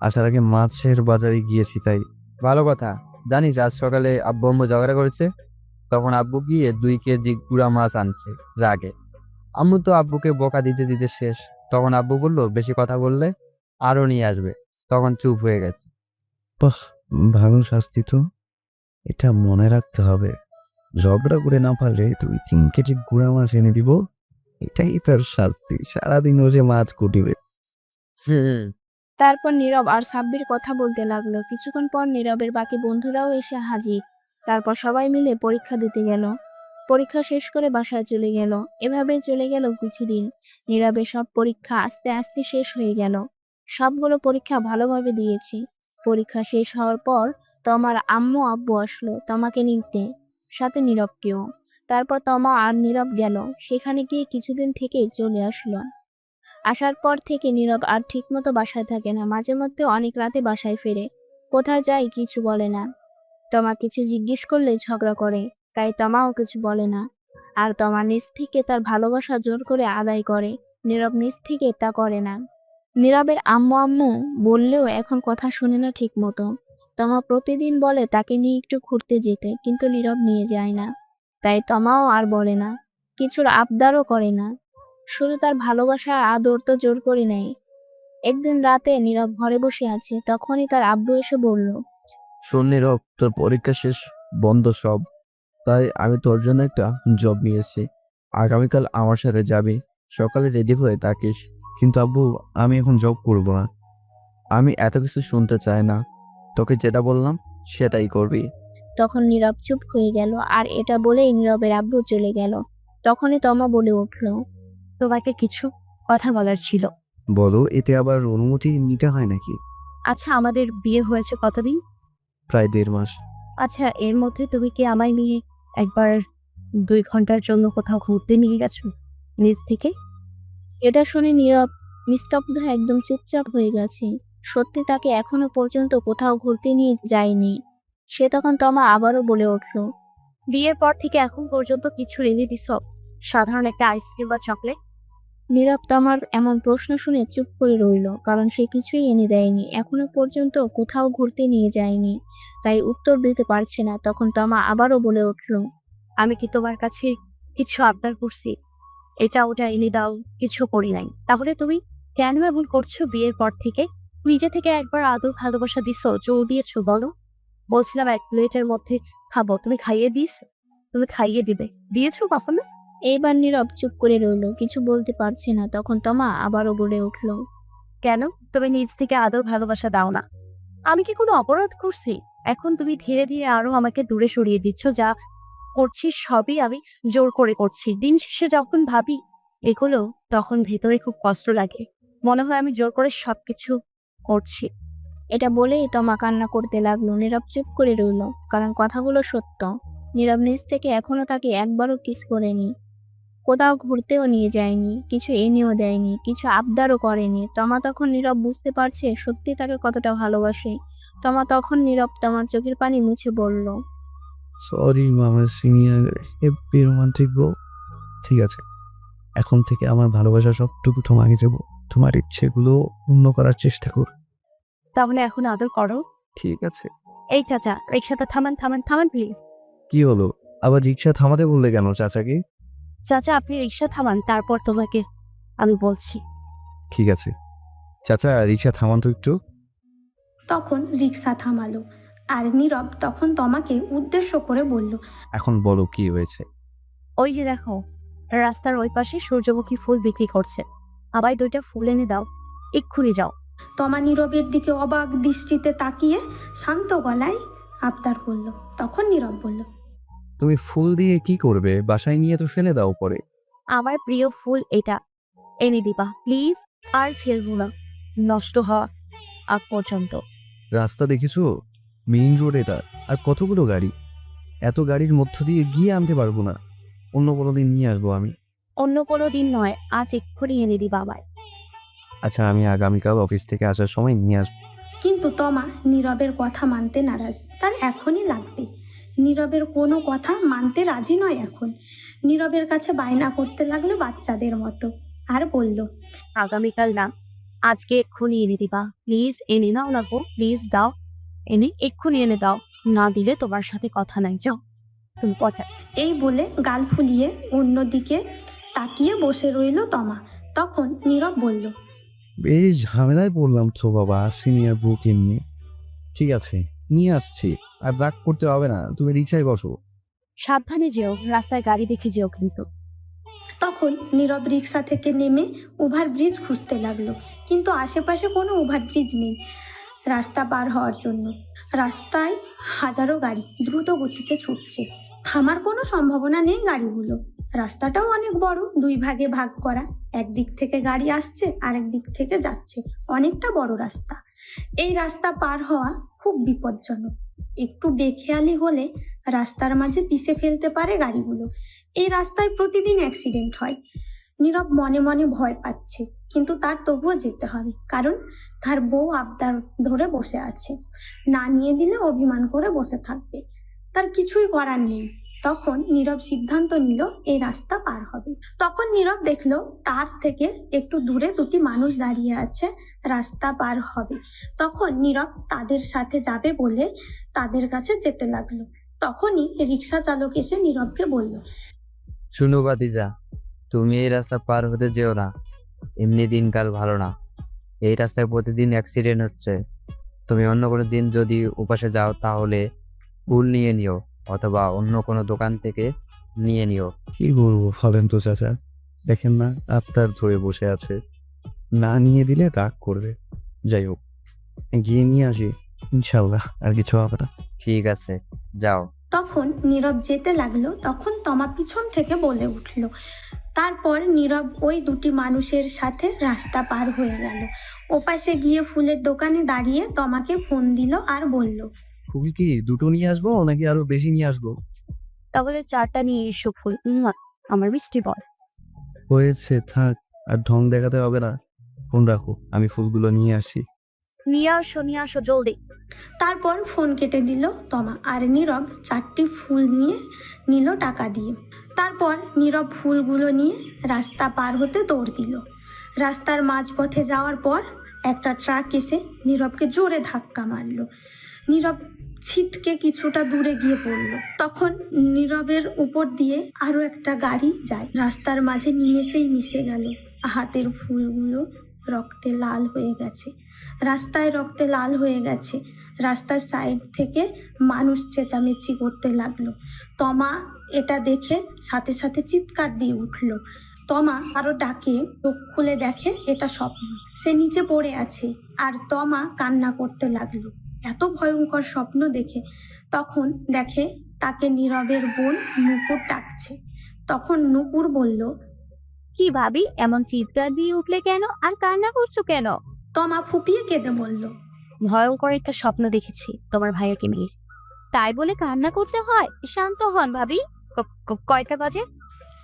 আসার আগে মাছের বাজারে গিয়েছি তাই। ভালো কথা। জানিস আজ সকালে আব্বু আম্মু ঝগড়া করেছে, তখন আব্বু গিয়ে 2 কেজি গুঁড়া মাছ আনছে রাগে। আম্মু তো আব্বুকে বকা দিতে দিতে শেষ। তখন আব্বু বলল বেশি কথা বললে আরো নিয়ে আসবে, তখন চুপ হয়ে গেছে। বাহ, ভালো শাস্তি তো, এটা মনে রাখতে হবে। ঝগড়া করে না পারলে 2-3 কেজি গুঁড়া মাছ এনে দিব, এটাই তার শাস্তি। সারাদিন ও যে মাছ কুটিবে। তারপর নীরব আর সাব্বির কথা বলতে লাগলো। কিছুক্ষণ পর নীরবের বাকি বন্ধুরাও এসে হাজির। তারপর সবাই মিলে পরীক্ষা দিতে গেল। পরীক্ষা শেষ করে বাসায় চলে গেল। এভাবে চলে গেল কিছুদিন। নীরবের সব পরীক্ষা আস্তে আস্তে শেষ হয়ে গেল। সবগুলো পরীক্ষা ভালোভাবে দিয়েছি। পরীক্ষা শেষ হওয়ার পর তোমার আম্মু আব্বু আসলো তোমাকে নিতে। সাথে নীরবকেও। তারপর তমা আর নীরব গেল। সেখানে গিয়ে কিছুদিন থেকে চলে আসলো। আসার পর থেকে নীরব আর ঠিকমতো বাসায় থাকে না, মাঝে মধ্যে অনেক রাতে বাসায় ফেরে। কোথায় যায় কিছু বলে না। তমা কিছু জিজ্ঞেস করলে ঝগড়া করে, তাই তমাও কিছু বলে না। আর তমা নিজ থেকে তার ভালোবাসা জোর করে আদায় করে, নীরব নিজ থেকে তা করে না। নীরবের আম্মু আম্মু বললেও এখন কথা শুনে না ঠিক মতো। তমা প্রতিদিন বলে তাকে নিয়ে একটু ঘুরতে যেতে, কিন্তু নীরব নিয়ে যায় না। তাই তমাও আর বলে না, কিছুর আবদারও করে না। শুধু তার ভালোবাসা আর আদর তো জোর করে নেয়। একদিন রাতে নীরব ঘরে বসে আছে, তখনই তার আব্বু এসে বলল, শোন নীরব, তোর পরীক্ষা শেষ, বন্ধ সব, তাই আমি তোর জন্য একটা জব নিয়েছি। আগামীকাল আমার সাথে যাবি, সকালে রেডি হয়ে থাকিস। কিন্তু আব্বু, আমি এখন জব করব না। আমি এত কিছু শুনতে চাই না, তোকে যেটা বললাম সেটাই করবি। তখন নীরব চুপ হয়ে গেল। আর এটা বলেই নীরবের আব্বু চলে গেল। তখনই তমা বলে উঠল, তোমাকে কিছু কথা বলার ছিল। বলো, এতে আবার অনুমতি নিতে হয় নাকি? আচ্ছা, আমাদের বিয়ে হয়েছে কতদিন? প্রায় 1.5 মাস। আচ্ছা, এর মধ্যে তুমি কি আমায় নিয়ে একবার 2 ঘন্টার জন্য কোথাও ঘুরতে নিয়ে গেছো নিজ থেকে? এটা শুনে নীরব নিস্তব্ধ হয়ে একদম চুপচাপ হয়ে গেছে। সত্যি তাকে এখনো পর্যন্ত কোথাও ঘুরতে নিয়ে যায়নি। সে তখন তমা আবারও বলে উঠল, বিয়ের পর থেকে এখন পর্যন্ত কিছু এনে দিছ? সাধারণ একটা আইসক্রিম বা চকলেট? নীরব তমার এমন প্রশ্ন শুনে চুপ করে রইল, কারণ সে কিছুই এনে দেয়নি, এখনো পর্যন্ত কোথাও ঘুরতে নিয়ে যায়নি। তাই উত্তর দিতে পারছে না। তখন তমা আবারও বলে উঠল, আমি কি তোমার কাছে কিছু আবদার করছি? এটা ওটা এনে দাও, কিছু করি নাই। তাহলে তুমি কেন এমন করছো? বিয়ের পর থেকে নিজে থেকে একবার আদর ভালোবাসা দিছো, জোর দিয়েছো? বলো। বলছিলাম 1 প্লেটের মধ্যে খাবো, তুমি খাইয়ে দিয়েছো? তুমি খাইয়ে দিয়েছো কখনো? এইবার নীরব চুপ করে রইল, কিছু বলতে পারছে না। তখন তমা আবারও বলে উঠল, কেন তুমি নিজ থেকে আদর ভালোবাসা দাও না? আমি কি কোনো অপরাধ করছি? এখন তুমি ধীরে ধীরে আরো আমাকে দূরে সরিয়ে দিচ্ছ। যা করছি সবই আমি জোর করে করছি। দিন শেষে যখন ভাবি এগুলো, তখন ভেতরে খুব কষ্ট লাগে। মনে হয় আমি জোর করে সবকিছু করছি। এটা বলেই তমা কান্না করতে লাগলো। নীরব চুপ করে রইল, কারণ কথাগুলো সত্য। নীরব নিজ থেকে এখনো তাকে একবারও কিস করেনি, কোথাও ঘুরতেও নিয়ে যায়নি, কিছু এনেও দেয়নি, কিছু আবদারও করেনি। তমা তখন নীরব বুঝতে পারছে সত্যি তাকে কতটা ভালোবাসে। তমা তখন নীরব তোমার চোখের পানি মুছে বলল, সরি মামা সিনিয়র, হেব্বি রোমান্টিক ব্রো। ঠিক আছে, এখন থেকে আমার ভালোবাসা সবটুকু তোমাকে দেবো। তোমার ইচ্ছেগুলো পূর্ণ করার চেষ্টা কর। তাহলে এখন আদর করো। ঠিক আছে। এই চাচা, রিক্সাটা থামান থামান থামান প্লিজ। কি হলো, আবার রিক্সা থামাতে বললে কেন চাচাকে? চাচা, আপনি রিক্সা থামান, তারপর তোমাকে আমি বলছি। ঠিক আছে চাচা, রিক্সা থামান তো একটু। তখন রিক্সা থামালো। আর নীরব তখন তমাকে উদ্দেশ্য করে বলল, এখন বলো কি হয়েছে? ওই যে দেখো, রাস্তার ওই পাশে সূর্যমুখী ফুল বিক্রি করছে। আমায় 2টা ফুল এনে দাও, এক্ষুনি যাও। তমা নীরবের দিকে অবাক দৃষ্টিতে তাকিয়ে শান্ত গলায় আবদার করল। তখন নীরব বলল, তুমি ফুল দিয়ে কি করবে? বাসায় নিয়ে তো ফেলে দাও পরে। আমার প্রিয় ফুল এটা, এনে দিবা প্লিজ। আর ফেলবো না নষ্ট হওয়া আগ পর্যন্ত। রাস্তা দেখেছো? মেইন রোড এটা, আর কতগুলো গাড়ি। এত গাড়ির মধ্য দিয়ে গিয়ে আনতে পারবো না। অন্য কোনো দিন নিয়ে আসবো আমি। অন্য কোনো দিন নয়, আজ এক্ষুনি এনে দিবা আমায়। আচ্ছা, আমি আগামীকাল অফিস থেকে আসার সময় নিয়ে আসবো। কিন্তু তমা নীরবের কথা মানতে নারাজ। তার এখনই লাগবে। নীরবের কোনো কথা মানতে রাজি নয় এখন। নীরবের কাছে বায়না করতে লাগলো বাচ্চাদের মতো। আর বলল, আগামীকাল না, আজকে এক্ষুনি এনে দিবা প্লিজ। এনে নাও না গো, প্লিজ দাও, এনে এক্ষুনি এনে দাও। না দিলে তোমার সাথে কথা নাই, যাও তুমি পচা। এই বলে গাল ফুলিয়ে অন্যদিকে তাকিয়ে বসে রইল তমা। তখন নীরব বলল, বেশ ঝামেলায় পড়লাম তো বাবা, সিনিয়র ব্রোকে নিয়ে। ঠিক আছে, নিয়ে আসছি। আর রাগ করতে হবে না, তুমি রিক্সায় বসো। সাবধানে যেও, রাস্তায় গাড়ি দেখে যেও কিন্তু। তখন নীরব রিক্সা থেকে নেমে ওভারব্রিজ খুঁজতে লাগলো। কিন্তু আশেপাশে কোনো ওভারব্রিজ নেই রাস্তা পার হওয়ার জন্য। রাস্তায় হাজারো গাড়ি দ্রুত গতিতে ছুটছে। থামার কোনো সম্ভাবনা নেই গাড়িগুলো। রাস্তাটাও অনেক বড়, 2 ভাগে ভাগ করা। একদিক থেকে গাড়ি আসছে, আরেক দিক থেকে যাচ্ছে। অনেকটা বড় রাস্তা। এই রাস্তা পার হওয়া খুব বিপজ্জনক। একটু বেখেয়ালি হলে রাস্তার মাঝে পিষে ফেলতে পারে গাড়িগুলো। এই রাস্তায় প্রতিদিন অ্যাক্সিডেন্ট হয়। নীরব মনে মনে ভয় পাচ্ছে, কিন্তু তার তবুও যেতে হবে, কারণ তার বউ আবদার ধরে বসে আছে। না নিয়ে দিলে অভিমান করে বসে থাকবে, তার কিছুই করার নেই। তখন নীরব সিদ্ধান্ত নিল এই রাস্তা পার হবে। তখন নীরব দেখলো তার থেকে একটু দূরে দুটি মানুষ দাঁড়িয়ে আছে, রাস্তা পার হবে। তখন নীরব তাদের সাথে যাবে বলে তাদের কাছে যেতে লাগলো। তখনই রিক্সা চালক এসে নীরবকে বলল, শুনো ভাতিজা, তুমি এই রাস্তা পার হতে যেও না, এমনি দিনকাল ভালো না। এই রাস্তায় প্রতিদিন অ্যাক্সিডেন্ট হচ্ছে। তুমি অন্য কোনো দিন যদি উপাসে যাও তাহলে ফুল নিয়ে নিও, অথবা অন্য কোনো দোকান থেকে নিয়ে নিও। কি করবো ফলেন তো চাচা, দেখেন না আপনার ধরে বসে আছে, না নিয়ে দিলে রাগ করবে। যাই হোক, গিয়ে নিয়ে আসি, ইনশাল্লাহ আর কিছু হবে না। ঠিক আছে, যাও। তখন নীরব যেতে লাগলো। তখন তমা পিছন থেকে বলে উঠল। তারপর নীরব ওই দুটি মানুষের সাথে রাস্তা পার হয়ে গেল। ওপাশে গিয়ে ফুলের দোকানে দাঁড়িয়ে তমাকে ফোন দিল আর বলল, ফুল কি দুটো নিয়ে আসবো নাকি আরো বেশি নিয়ে আসবো? তাহলে 4টা নিয়ে এসো ফুল। আমার মিষ্টি বল। হয়েছে, থাক, আর ঢং দেখাতে হবে না। ফোন রাখো, আমি ফুলগুলো নিয়ে আসি। নিয়ে আসো জলদি। তারপর ফোন কেটে দিল তমা, আর নীরব 4টি ফুল নিয়ে নিল টাকা দিয়ে। তারপর নীরব ফুলগুলো নিয়ে রাস্তা পার হতে দৌড় দিল। রাস্তার মাঝপথে যাওয়ার পর একটা ট্রাক এসে নীরবকে জোরে ধাক্কা মারল। নীরব ছিটকে কিছুটা দূরে গিয়ে পড়ল। তখন নীরবের উপর দিয়ে আরো একটা গাড়ি যায়, রাস্তার মাঝে নিমেষেই মিশে গেল। হাতের ফুলগুলো রক্তে লাল হয়ে গেছে, রাস্তায় রক্তে লাল হয়ে গেছে। রাস্তার সাইড থেকে মানুষ চেঁচামেচি করতে লাগলো। তমা এটা দেখে সাথে সাথে চিৎকার দিয়ে উঠল। তমা আরো ডাকে, চোখ খুলে দেখে এটা স্বপ্ন। সে নিচে পড়ে আছে আর তমা কান্না করতে লাগলো এত ভয়ঙ্কর স্বপ্ন দেখে। তখন দেখে তাকে নীরবের বোন নূপুর ডাকছে। তখন নূপুর বলল, কি ভাবি, এমন চিৎকার দিয়ে উঠলে কেন আর কান্না করছো কেন? তমা ফুপিয়ে কেঁদে বলল, ভয়ঙ্কর একটা স্বপ্ন দেখেছি তোমার ভাইয়াকে নিয়ে, তাই বলে কান্না করতে হয়? শান্ত হন ভাবি। কয়টা বাজে?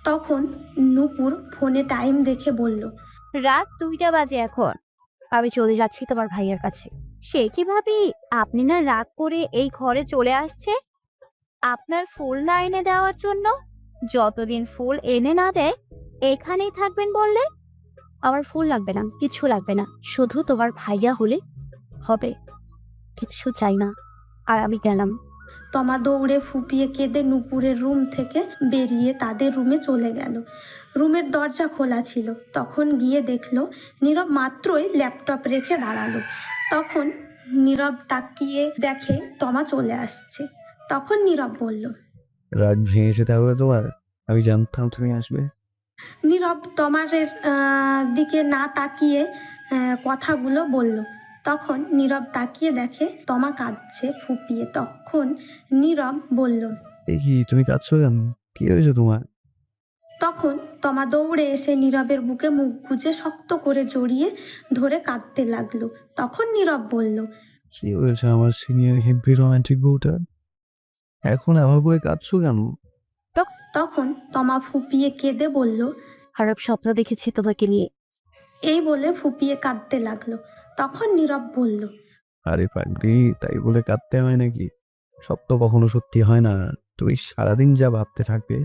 তখন নূপুর ফোনে টাইম দেখে বলল, রাত 2টা বাজে এখন। আমি চলে যাচ্ছি তোমার ভাইয়ার কাছে। সে কি ভাবি, আপনি না রাগ করে এই ঘরে চলে আসছে আপনার ফুল না এনে দেওয়ার জন্য? যতদিন ফুল এনে না দেয় এখানেই থাকবেন বললে? আমার ফুল লাগবে না, কিছু লাগবে না, শুধু তোমার ভাইয়া হলে হবে, কিছু চাই না। আর আমি গেলাম। তমা দৌড়ে ফুপিয়ে কেঁদে নূপুরের রুম থেকে বেরিয়ে তাদের রুমে চলে গেল। রুমের দরজা খোলা ছিল। তখন গিয়ে দেখলো নীরব মাত্রই ল্যাপটপ রেখে দাঁড়ালো। তখন নীরব তাকিয়ে দেখে তমা চলে আসছে। তখন নীরব বলল, রাগ ভেঙেছে তাহলে তোমার? আমি জানতাম তুমি আসবে। নীরব তমারের দিকে না তাকিয়ে কথাগুলো বলল। তখন নীরব তাকিয়ে দেখে তমা কাঁদছে ফুপিয়ে। তখন নীরব বলল, এই কি, তুমি কাঁদছো কেন? কি হয়েছে তোমার? তখন তমা দৌড়ে এসে নীরবের বুকে মুখ গুজে শক্ত করে জড়িয়ে ধরে কাঁদতে লাগলো। তখন নীরব বলল, কি হয়েছে আমার সিনিয়র হেভি রোমান্টিক বউটা? এখন আমার বয়ে কাঁদছো কেন? তখন তমা ফুপিয়ে কেঁদে বলল, খারাপ স্বপ্ন দেখেছি তোমাকে নিয়ে। এই বলে ফুপিয়ে কাঁদতে লাগলো। তখন নীরব বলল, আরে পাগলি, তাই বলে কাঁদতে হয় নাকি? সব তো কখনো সত্যি হয় না। তুমি সারাদিন যা ভাবতে থাকবে,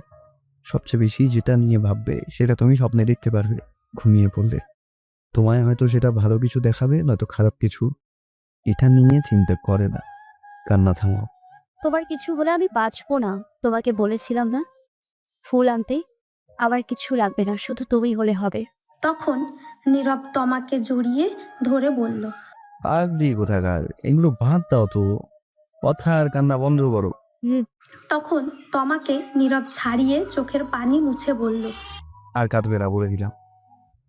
সবচেয়ে বেশি যেটা নিয়ে ভাববে সেটা তুমি স্বপ্নে দেখতে পারবে ঘুমিয়ে পড়লে। তোমায় হয়তো সেটা ভালো কিছু দেখাবে, নয়তো খারাপ কিছু। এটা নিয়ে চিন্তা করে না, কান্না থামাও। তোমার কিছু হলে আমি বাঁচবো না, তোমাকে বলেছিলাম না ফুল আনতে। আমার কিছু লাগবে না, শুধু তুমি হলে হবে। তখন নীরব তমাকে জড়িয়ে ধরে বলল, পাগলি কোথাকার, এগুলো বাদ দাও তো, কথা আর কান্না বন্ধ করো। তখন তমাকে নীরব ছাড়িয়ে চোখের পানি মুছে বলল, আর কাঁদবে না বলে দিলাম।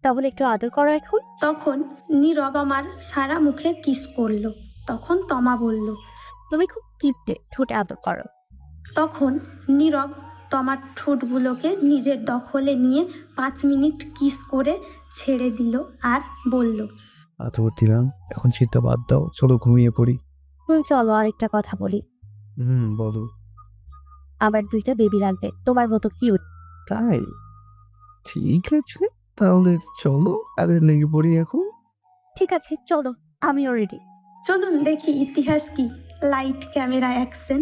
তাহলে একটু আদর করো এখন। তখন নীরব আমার সারা মুখে কিস করলো। তখন তমা বলল, তুমি খুব কিপটে, ঠোঁটে আদর করো। তখন নীরব তমার ঠোঁটগুলোকে নিজের দখলে নিয়ে 5 মিনিট কিস করে ছেড়ে দিল আর বলল, আদর দিলাম, এখন চিন্তা বাদ দাও, চলো ঘুমিয়ে পড়ি। চলো আরেকটা কথা বলি। বলো। আবার 2টা বেবি লাগবে তোমার মতো কিউট। তাই ঠিক আছে, তাহলে চলো আরে লেগে পড়ি এখন। ঠিক আছে চলো, আমিও রেডি। চলুন দেখি ইতিহাস কি। Light camera action.